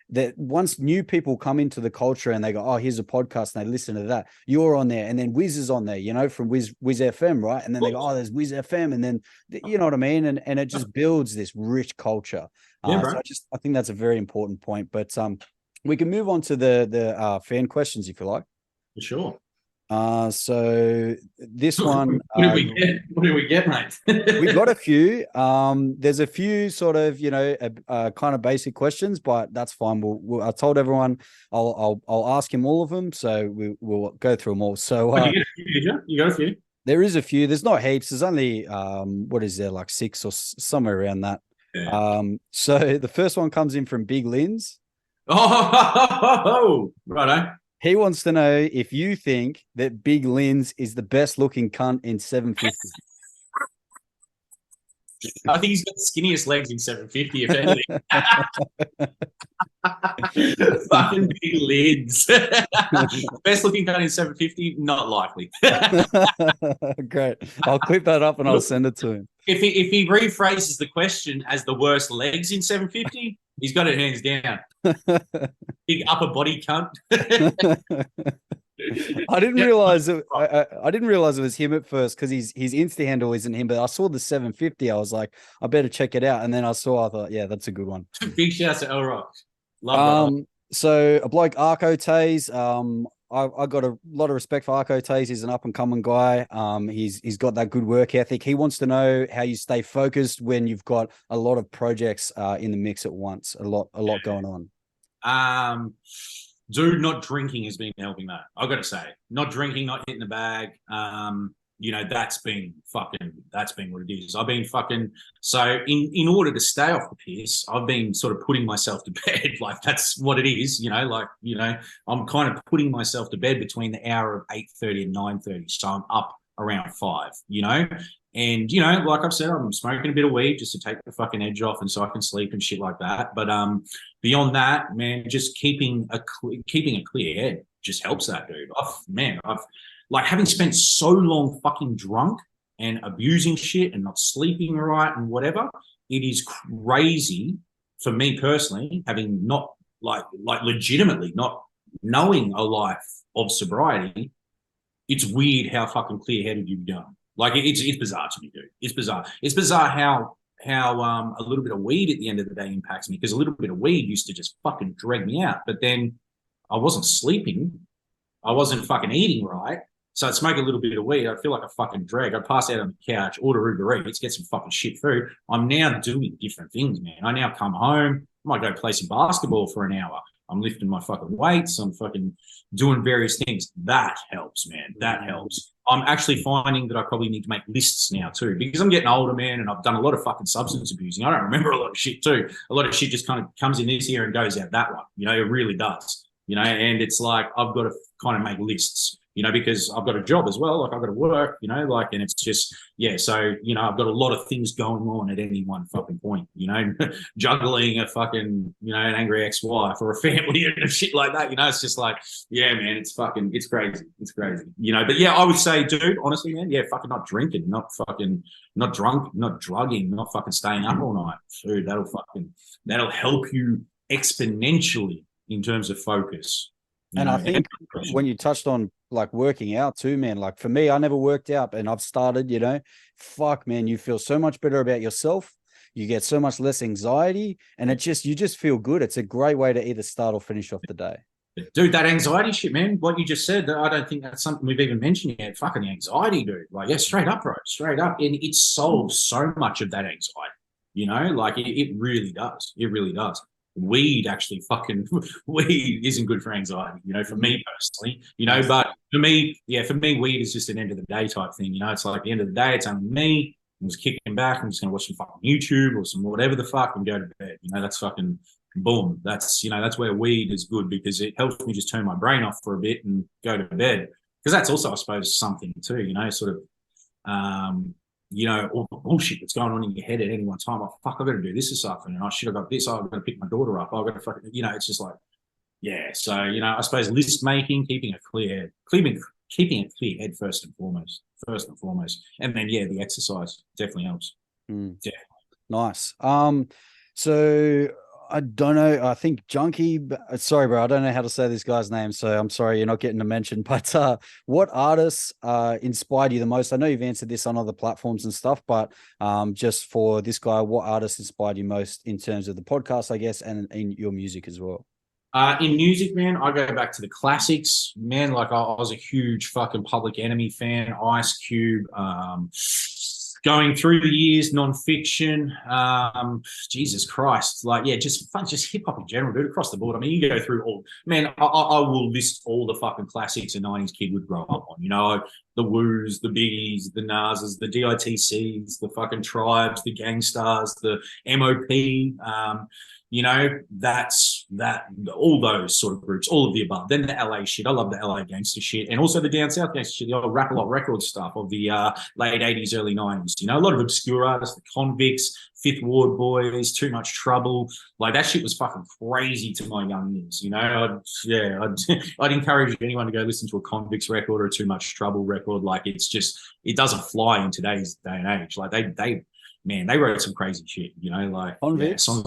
that once new people come into the culture and they go, oh, here's a podcast, and they listen to that, you're on there, and then Wiz is on there, you know, from Wiz FM, right? And then they go, oh, there's Wiz FM, and then you know what I mean, and it just builds this rich culture. So I think that's a very important point. But we can move on to the fan questions if you like. For sure. So this one, what do we get, mate? We've got a few. There's a few sort of, you know, kind of basic questions, but that's fine. I told everyone I'll ask him all of them, so we'll go through them all. So you got a few. There is a few. There's not heaps. There's only what is there, like 6 or somewhere around that. Yeah. So the first one comes in from Big Lins. Oh, righto. He wants to know if you think that Big Lins is the best looking cunt in 750. I think he's got the skinniest legs in 750, if anything. Fucking big lids. Best looking cunt in 750, not likely. Great. I'll clip that up and I'll send it to him. If he rephrases the question as the worst legs in 750, he's got it hands down. Big upper body cunt. I didn't realize it. I didn't realize it was him at first, because his Insta handle isn't him. But I saw the 750. I was like, I better check it out. And then I thought, yeah, that's a good one. Big shouts to El Rock. Love So a bloke, Arco Taze. I got a lot of respect for Arco Taze. He's an up and coming guy. He's got that good work ethic. He wants to know how you stay focused when you've got a lot of projects in the mix at once. A lot going on. Dude, not drinking has been helping that. I've got to say, not drinking, not hitting the bag. You know, that's been what it is. I've been so in order to stay off the piss, I've been sort of putting myself to bed. Like, that's what it is, you know, like, you know, I'm kind of putting myself to bed between the hour of 8:30 and 9:30. So I'm up around 5, you know, and, you know, like I've said, I'm smoking a bit of weed just to take the fucking edge off, and so I can sleep and shit like that. But beyond that, man, just keeping a clear head just helps that, dude. I've like, having spent so long fucking drunk, and abusing shit and not sleeping right and whatever. It is crazy for me personally, having not like legitimately not knowing a life of sobriety. It's weird how fucking clear-headed you've done. Like it's bizarre to me, dude. It's bizarre. It's bizarre how a little bit of weed at the end of the day impacts me, because a little bit of weed used to just fucking drag me out. But then I wasn't sleeping, I wasn't fucking eating right. So I'd smoke a little bit of weed, I'd feel like a fucking drag. I'd pass out on the couch, order Uber Eats, get some fucking shit food. I'm now doing different things, man. I now come home, I might go play some basketball for an hour. I'm lifting my fucking weights. I'm fucking doing various things. That helps, man. That helps. I'm actually finding that I probably need to make lists now too, because I'm getting older, man, and I've done a lot of fucking substance abusing. I don't remember a lot of shit too. A lot of shit just kind of comes in this ear and goes out that one. You know, it really does. You know, and it's like I've got to kind of make lists, you know, because I've got a job as well. Like I've got to work, you know, like, and it's just, yeah. So, you know, I've got a lot of things going on at any one fucking point, you know, juggling a fucking, you know, an angry ex-wife or a family and shit like that. You know, it's just like, yeah, man, it's fucking, it's crazy. It's crazy, you know, but yeah, I would say, dude, honestly, man, yeah, fucking not drinking, not drunk, not drugging, not fucking staying up all night. Dude, that'll help you exponentially in terms of focus. And I think when you touched on like working out too, man, like for me, I never worked out and I've started, you know, fuck, man, you feel so much better about yourself. You get so much less anxiety and you just feel good. It's a great way to either start or finish off the day. Dude, that anxiety shit, man, what you just said, I don't think that's something we've even mentioned yet. Fucking anxiety, dude. Like, yeah, straight up, bro, straight up. And it solves so much of that anxiety, you know, like it really does. It really does. Weed isn't good for anxiety, you know, for me personally, you know, but for me, weed is just an end of the day type thing. You know, it's like the end of the day, it's only me. I'm just kicking back. I'm just going to watch some fucking YouTube or some whatever the fuck and go to bed. You know, that's fucking boom. That's, you know, that's where weed is good, because it helps me just turn my brain off for a bit and go to bed. Because that's also, I suppose, something too, you know, sort of, you know, all the bullshit that's going on in your head at any one time. Oh, fuck, I've got to do this afternoon. I should have got this. I've got to pick my daughter up. I've got to fucking, you know, it's just like, yeah. So, you know, I suppose list making, keeping a clear head first and foremost. And then, yeah, the exercise definitely helps. Definitely. Nice. So I don't know. I think Junkie. Sorry, bro. I don't know how to say this guy's name, so I'm sorry you're not getting to mention. But what artists inspired you the most? I know you've answered this on other platforms and stuff, but just for this guy, what artists inspired you most in terms of the podcast, I guess, and in your music as well? In music, man, I go back to the classics, man. Like I was a huge fucking Public Enemy fan, Ice Cube. Going through the years, nonfiction, Jesus Christ, like, yeah, just hip hop in general, dude, across the board. I mean, you go through all, man, I will list all the fucking classics a 90s kid would grow up on, you know, the Woos, the Biggies, the Nas's, the DITCs, the fucking Tribes, the Gangstas, the MOP, you know, all those sort of groups, all of the above. Then the LA shit. I love the LA gangster shit. And also the down south gangster shit, the old Rap A Lot Records stuff of the late 80s, early 90s. You know, a lot of obscure artists, the Convicts, Fifth Ward Boys, Too Much Trouble. Like that shit was fucking crazy to my young years. You know, I'd encourage anyone to go listen to a Convicts record or a Too Much Trouble record. Like it's just, it doesn't fly in today's day and age. Like they wrote some crazy shit, you know, like Convicts. Yeah,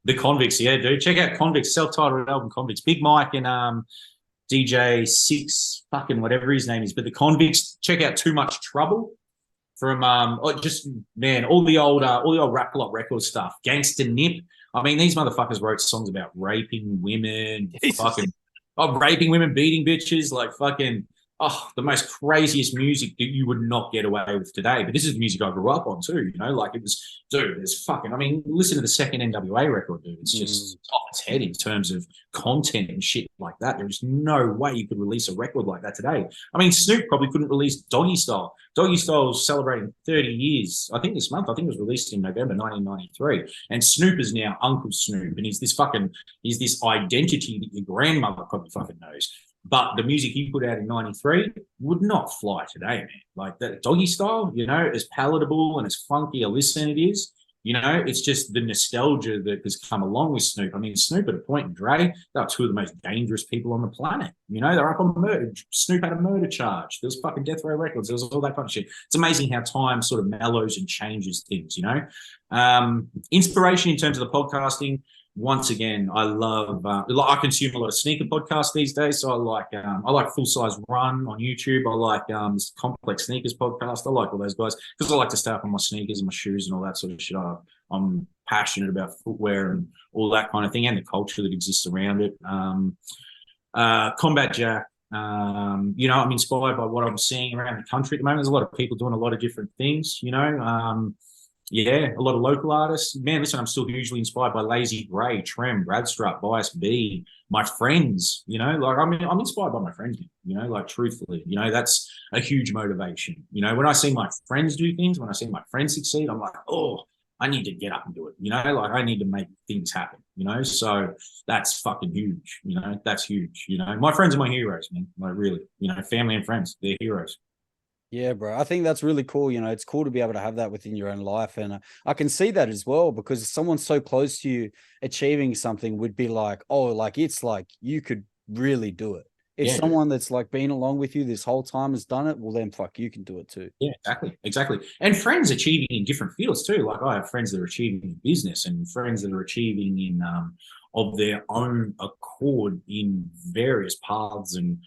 the Convicts, yeah, dude. Check out Convicts, self-titled album Convicts. Big Mike and DJ Six, fucking whatever his name is. But the Convicts, check out Too Much Trouble from just man, all the old Rap A Lot record stuff. Gangsta Nip. I mean, these motherfuckers wrote songs about raping women, raping women, beating bitches, like fucking the most craziest music that you would not get away with today. But this is the music I grew up on too, you know, like it was, dude, it's fucking, I mean, listen to the second NWA record, dude. It's just off its head in terms of content and shit like that. There's no way you could release a record like that today. I mean, Snoop probably couldn't release Doggy Style. Doggy Style was celebrating 30 years, I think this month. I think it was released in November 1993. And Snoop is now Uncle Snoop. And he's this identity that your grandmother probably fucking knows. But the music he put out in 93 would not fly today, man. Like that Doggy Style, you know, as palatable and as funky a listen it is, You know, it's just the nostalgia that has come along with Snoop. I mean, Snoop at a point and Dre, they were two of the most dangerous people on the planet. You know, they're up on murder. Snoop had a murder charge. There was fucking Death Row Records. There was all that kind of shit. It's amazing how time sort of mellows and changes things, you know. Inspiration in terms of the podcasting. Once again, I love. I consume a lot of sneaker podcasts these days. So I like Full Size Run on YouTube. I like this Complex Sneakers podcast. I like all those guys because I like to stay up on my sneakers and my shoes and all that sort of shit. I'm passionate about footwear and all that kind of thing and the culture that exists around it. Combat Jack. You know, I'm inspired by what I'm seeing around the country at the moment. There's a lot of people doing a lot of different things. You know. Yeah, a lot of local artists. Man, listen, I'm still hugely inspired by Lazy Gray, Trem, Bradstrup, Bias B, my friends, you know, like, I mean, I'm inspired by my friends, you know, like, truthfully, you know, that's a huge motivation. You know, when I see my friends do things, when I see my friends succeed, I'm like, oh, I need to get up and do it, you know, like, I need to make things happen, you know, so that's fucking huge, you know, that's huge, you know. My friends are my heroes, man, like, really, you know, family and friends, they're heroes. Yeah, bro. I think that's really cool. You know, it's cool to be able to have that within your own life. And I can see that as well, because someone so close to you achieving something would be like, oh, like, it's like you could really do it. If someone that's like been along with you this whole time has done it, well, then fuck, you can do it too. Yeah, exactly. And friends achieving in different fields too. Like, I have friends that are achieving in business and friends that are achieving in of their own accord in various paths and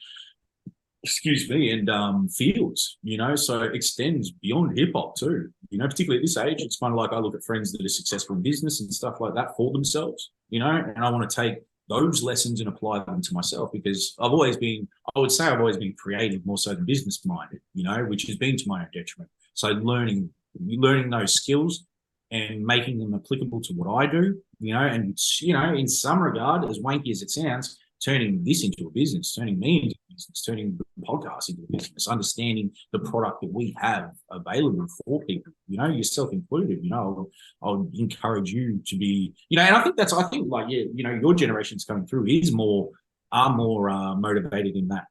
fields, you know, so it extends beyond hip hop too, you know, particularly at this age. It's kind of like I look at friends that are successful in business and stuff like that for themselves, you know, and I want to take those lessons and apply them to myself, because I would say I've always been creative more so than business minded, you know, which has been to my own detriment. So learning those skills and making them applicable to what I do, you know, and, you know, in some regard, as wanky as it sounds, turning this into a business, turning me into a business, turning the podcast into a business, understanding the product that we have available for people, you know, yourself included. You know, I'll encourage you to be, you know, and I think like, yeah, you know, your generation's coming through are more motivated in that,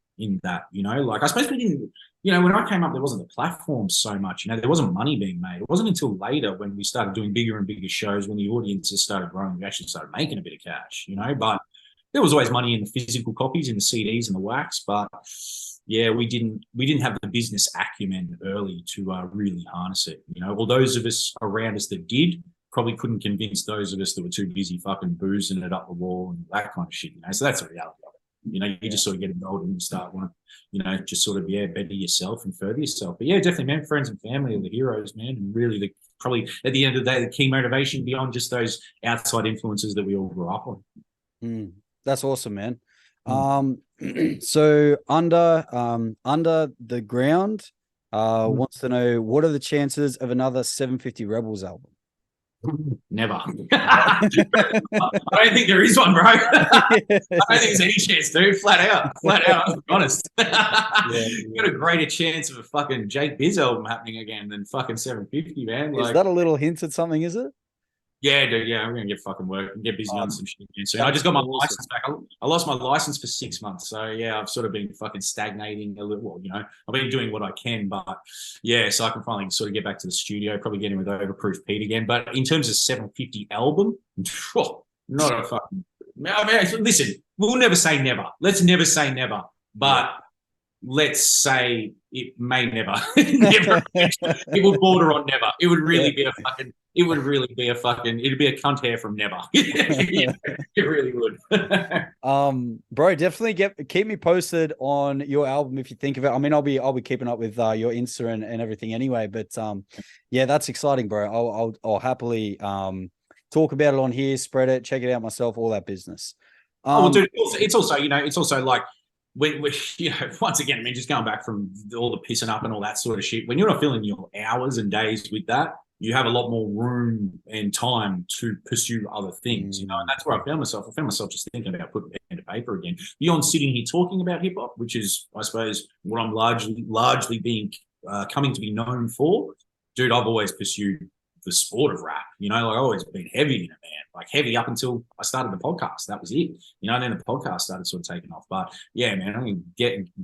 you know, like, I suppose we didn't, you know, when I came up, there wasn't the platform so much, you know, there wasn't money being made. It wasn't until later when we started doing bigger and bigger shows, when the audiences started growing, we actually started making a bit of cash, you know, but there was always money in the physical copies, in the CDs and the wax, but yeah, we didn't have the business acumen early to really harness it. You know, well, those of us around us that did probably couldn't convince those of us that were too busy fucking boozing it up the wall and that kind of shit. You know, so that's the reality of it. You know, you just sort of get involved and you start wanting, you know, just sort of better yourself and further yourself. But yeah, definitely, man, friends and family are the heroes, man, and really probably at the end of the day, the key motivation beyond just those outside influences that we all grew up on. That's awesome, man. So under the ground wants to know, what are the chances of another 750 Rebels album? Never. I don't think there is one, bro. I don't think there's any chance, dude. Flat out, to be honest. You got a greater chance of a fucking JAKE BIZ album happening again than fucking 750, man. Like, is that a little hint at something, is it? Yeah, dude. Yeah, I'm gonna get fucking work and get busy on some shit again soon. I just got my license back. I lost my license for 6 months, so yeah, I've sort of been fucking stagnating a little. Well, you know, I've been doing what I can, but yeah, so I can finally sort of get back to the studio. Probably get in with Overproof Pete again. But in terms of 750 album, not a fucking. I mean, listen, we'll never say never. Let's never say never, but. Let's say it may never. It would border on never. It would really be a fucking. It would really be a fucking. It'd be a cunt hair from never. It really would. Bro, definitely keep me posted on your album if you think of it. I mean, I'll be keeping up with your Insta and everything anyway. But yeah, that's exciting, bro. I'll happily talk about it on here, spread it, check it out myself, all that business. Well, dude, it's also, you know, it's also like. When you know, once again, I mean, just going back from all the pissing up and all that sort of shit, when you're not filling your hours and days with that, you have a lot more room and time to pursue other things, you know, and that's where I found myself. I found myself just thinking about putting pen to paper again, beyond sitting here talking about hip hop, which is, I suppose, what I'm largely being coming to be known for. Dude, I've always pursued the sport of rap. Like I've always been heavy in it, man. Like heavy up until I started the podcast. That was it. And then the podcast started sort of taking off. But yeah, man, I mean,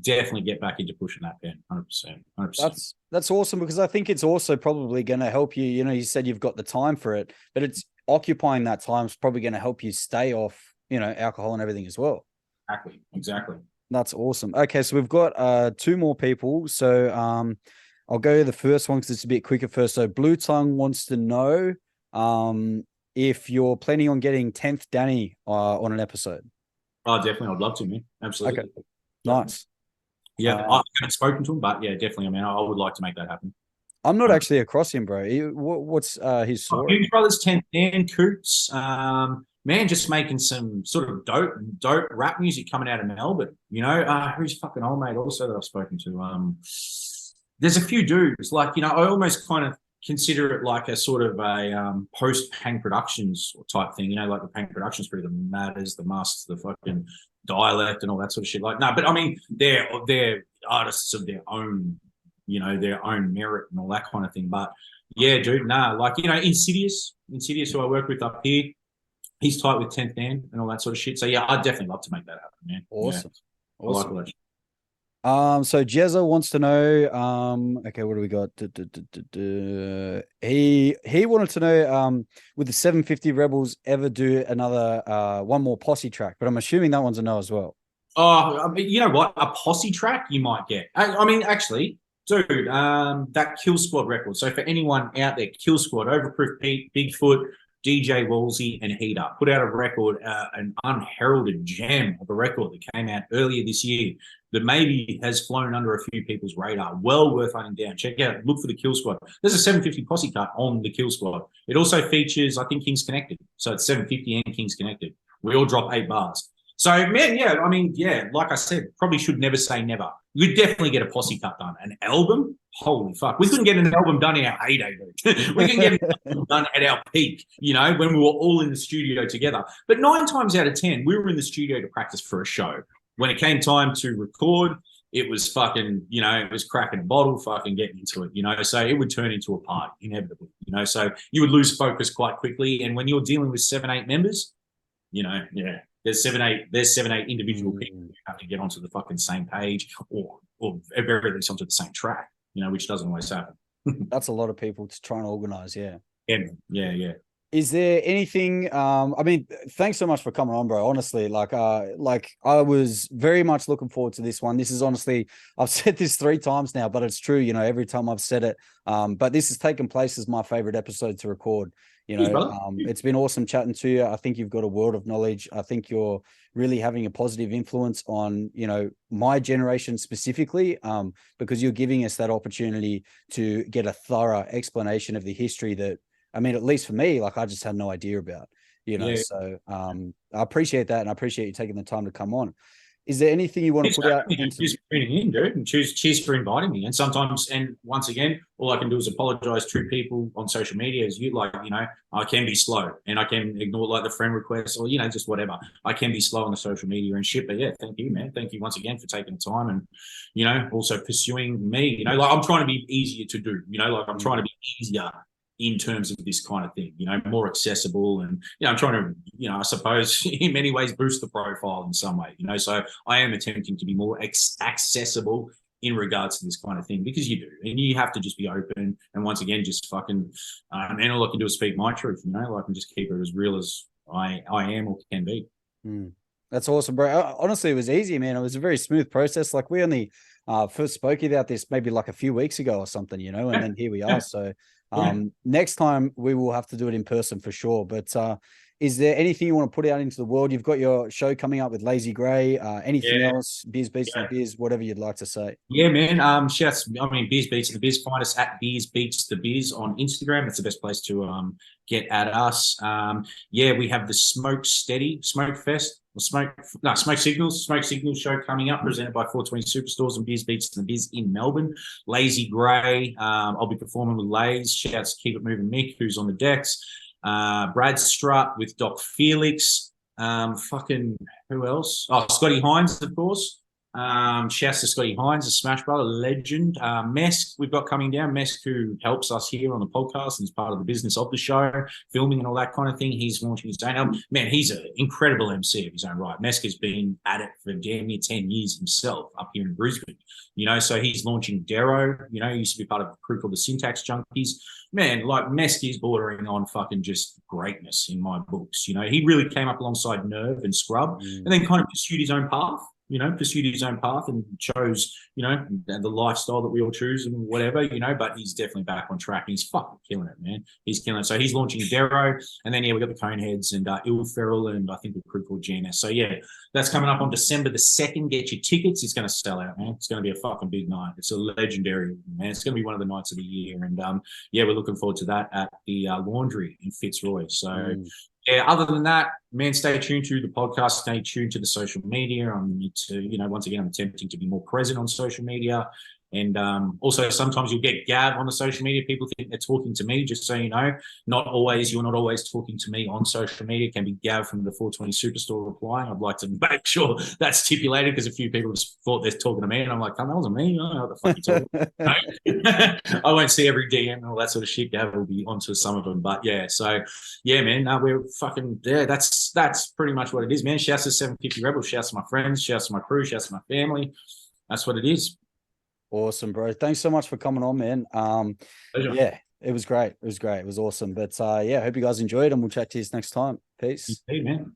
definitely get back into pushing that pen. 100%. 100%. That's awesome, because I think it's also probably going to help you. You said you've got the time for it, but it's occupying that time is probably going to help you stay off, alcohol and everything as well. Exactly. That's awesome. Okay, so we've got two more people. So I'll go the first one because it's a bit quicker first. So Blue Tongue wants to know if you're planning on getting 10th Danny on an episode. Oh, definitely. I'd love to, man. Absolutely. Okay. Nice. Yeah, I haven't spoken to him, but yeah, definitely. I mean, I would like to make that happen. I'm not actually across him, bro. What's his story? Hughes Brothers, 10th Dan, Coots. Man, just making some sort of dope rap music coming out of Melbourne. Who's fucking old mate also that I've spoken to. There's a few dudes. Like, I almost kind of consider it like a sort of a post-Pang Productions type thing. Like the Pang Productions crew, the Matters, the Musts, the fucking Dialect and all that sort of shit. Like, no, but I mean, they're artists of their own, their own merit and all that kind of thing. But yeah, dude, like, Insidious, who I work with up here, he's tight with 10th Dan and all that sort of shit. So yeah, I'd definitely love to make that happen, man. Awesome. Yeah. Awesome. I like that. So Jezza wants to know, okay, what do we got? He wanted to know, would the 750 Rebels ever do another one more posse track? But I'm assuming that one's a no as well. Oh, I mean, you know what? A posse track you might get. I mean, actually, dude, that Kill Squad record. So for anyone out there, Kill Squad, Overproof Pete, Bigfoot, DJ Woolsey, and Heater put out a record, an unheralded gem of a record that came out earlier this year that maybe has flown under a few people's radar. Well worth hunting down. Check out, look for the Kill Squad. There's a 750 posse cut on the Kill Squad. It also features, I think, Kings Connected. So it's 750 and Kings Connected. We all drop 8 bars. So, man, yeah, I mean, yeah, like I said, probably should never say never. You'd definitely get a posse cut done. An album? Holy fuck. We couldn't get an album done in our heyday, dude. We couldn't get an album done at our peak, when we were all in the studio together. But 9 times out of 10, we were in the studio to practice for a show. When it came time to record, it was fucking, it was cracking a bottle, fucking getting into it, so it would turn into a party, inevitably, so you would lose focus quite quickly. And when you're dealing with 7-8 members, yeah. There's 7-8 individual people who have to get onto the fucking same page or at very least onto the same track, which doesn't always happen. That's a lot of people to try and organize, yeah. Yeah. Is there anything, I mean, thanks so much for coming on, bro. Honestly, like I was very much looking forward to this one. This is honestly, I've said this 3 times now, but it's true, every time I've said it. But this has taken place as my favorite episode to record. It's been awesome chatting to you. I think you've got a world of knowledge. I think you're really having a positive influence on, my generation specifically, because you're giving us that opportunity to get a thorough explanation of the history that, I mean, at least for me, like I just had no idea about, so I appreciate that. And I appreciate you taking the time to come on. Is there anything you want to put out? Cheers for tuning in, dude, and cheers for inviting me. And sometimes, and once again, all I can do is apologize to people on social media. As I can be slow and I can ignore like the friend requests or just whatever. I can be slow on the social media and shit. But yeah, thank you, man. Thank you once again for taking the time and also pursuing me. Like I'm trying to be easier to do. Like I'm trying to be easier in terms of this kind of thing, more accessible. And, I'm trying to, I suppose in many ways boost the profile in some way, so I am attempting to be more accessible in regards to this kind of thing because you do. And you have to just be open. And once again, just fucking, and all I can do is speak my truth, I can just keep it as real as I am or can be. That's awesome, bro. Honestly, it was easy, man. It was a very smooth process. Like we only first spoke about this maybe like a few weeks ago or something, and then here we are. So next time we will have to do it in person for sure. But is there anything you want to put out into the world? You've got your show coming up with Lazy Gray. Anything else? Beers Beats The Biz, whatever you'd like to say. Yeah, man. Beers Beats The Biz. Find us at Beers Beats The Biz on Instagram. That's the best place to get at us. We have the Smoke Signals show coming up, presented by 420 Superstores and Beers Beats The Biz in Melbourne. Lazy Gray. I'll be performing with Lays. Shouts to Keep It Moving Mick, who's on the decks. Brad Strutt with Doc Felix. Who else? Oh, Scotty Hines, of course. Shouts to Scotty Hines, a Smash Brother, legend. Mesk, we've got coming down. Mesk, who helps us here on the podcast and is part of the business of the show, filming and all that kind of thing. He's launching his own album. Man, he's an incredible MC of his own right. Mesk has been at it for damn near 10 years himself up here in Brisbane. You know, so he's launching Dero. You know, he used to be part of a crew called the Syntax Junkies. Man, like Mesk is bordering on fucking just greatness in my books. You know, he really came up alongside Nerve and Scrub and then kind of pursued his own path. You know, pursued his own path and chose, you know, the lifestyle that we all choose and whatever, you know, but he's definitely back on track. He's fucking killing it, man. He's killing it. So he's launching Dero, and then, yeah, we got the Coneheads and Il Feral and I think a crew called GNS. So, yeah, that's coming up on December the 2nd. Get your tickets. It's going to sell out, man. It's going to be a fucking big night. It's a legendary, man. It's going to be one of the nights of the year. And, yeah, we're looking forward to that at the Laundry in Fitzroy. So, yeah, other than that, man, stay tuned to the podcast, stay tuned to the social media. Once again, I'm attempting to be more present on social media. And also sometimes you'll get Gav on the social media. People think they're talking to me, just so you know. You're not always talking to me on social media. It can be Gav from the 420 Superstore replying. I'd like to make sure that's stipulated because a few people just thought they're talking to me. And I'm like, that wasn't me. I don't know what the fuck you're talking. I won't see every DM and all that sort of shit. Gav will be onto some of them. But yeah, so yeah, man, we're fucking there. That's pretty much what it is, man. Shouts to 750 Rebels. Shouts to my friends. Shouts to my crew. Shouts to my family. That's what it is. Awesome, bro. Thanks so much for coming on, man. Yeah, it was great. It was awesome. But yeah, I hope you guys enjoyed and we'll chat to you next time. Peace. Hey, man.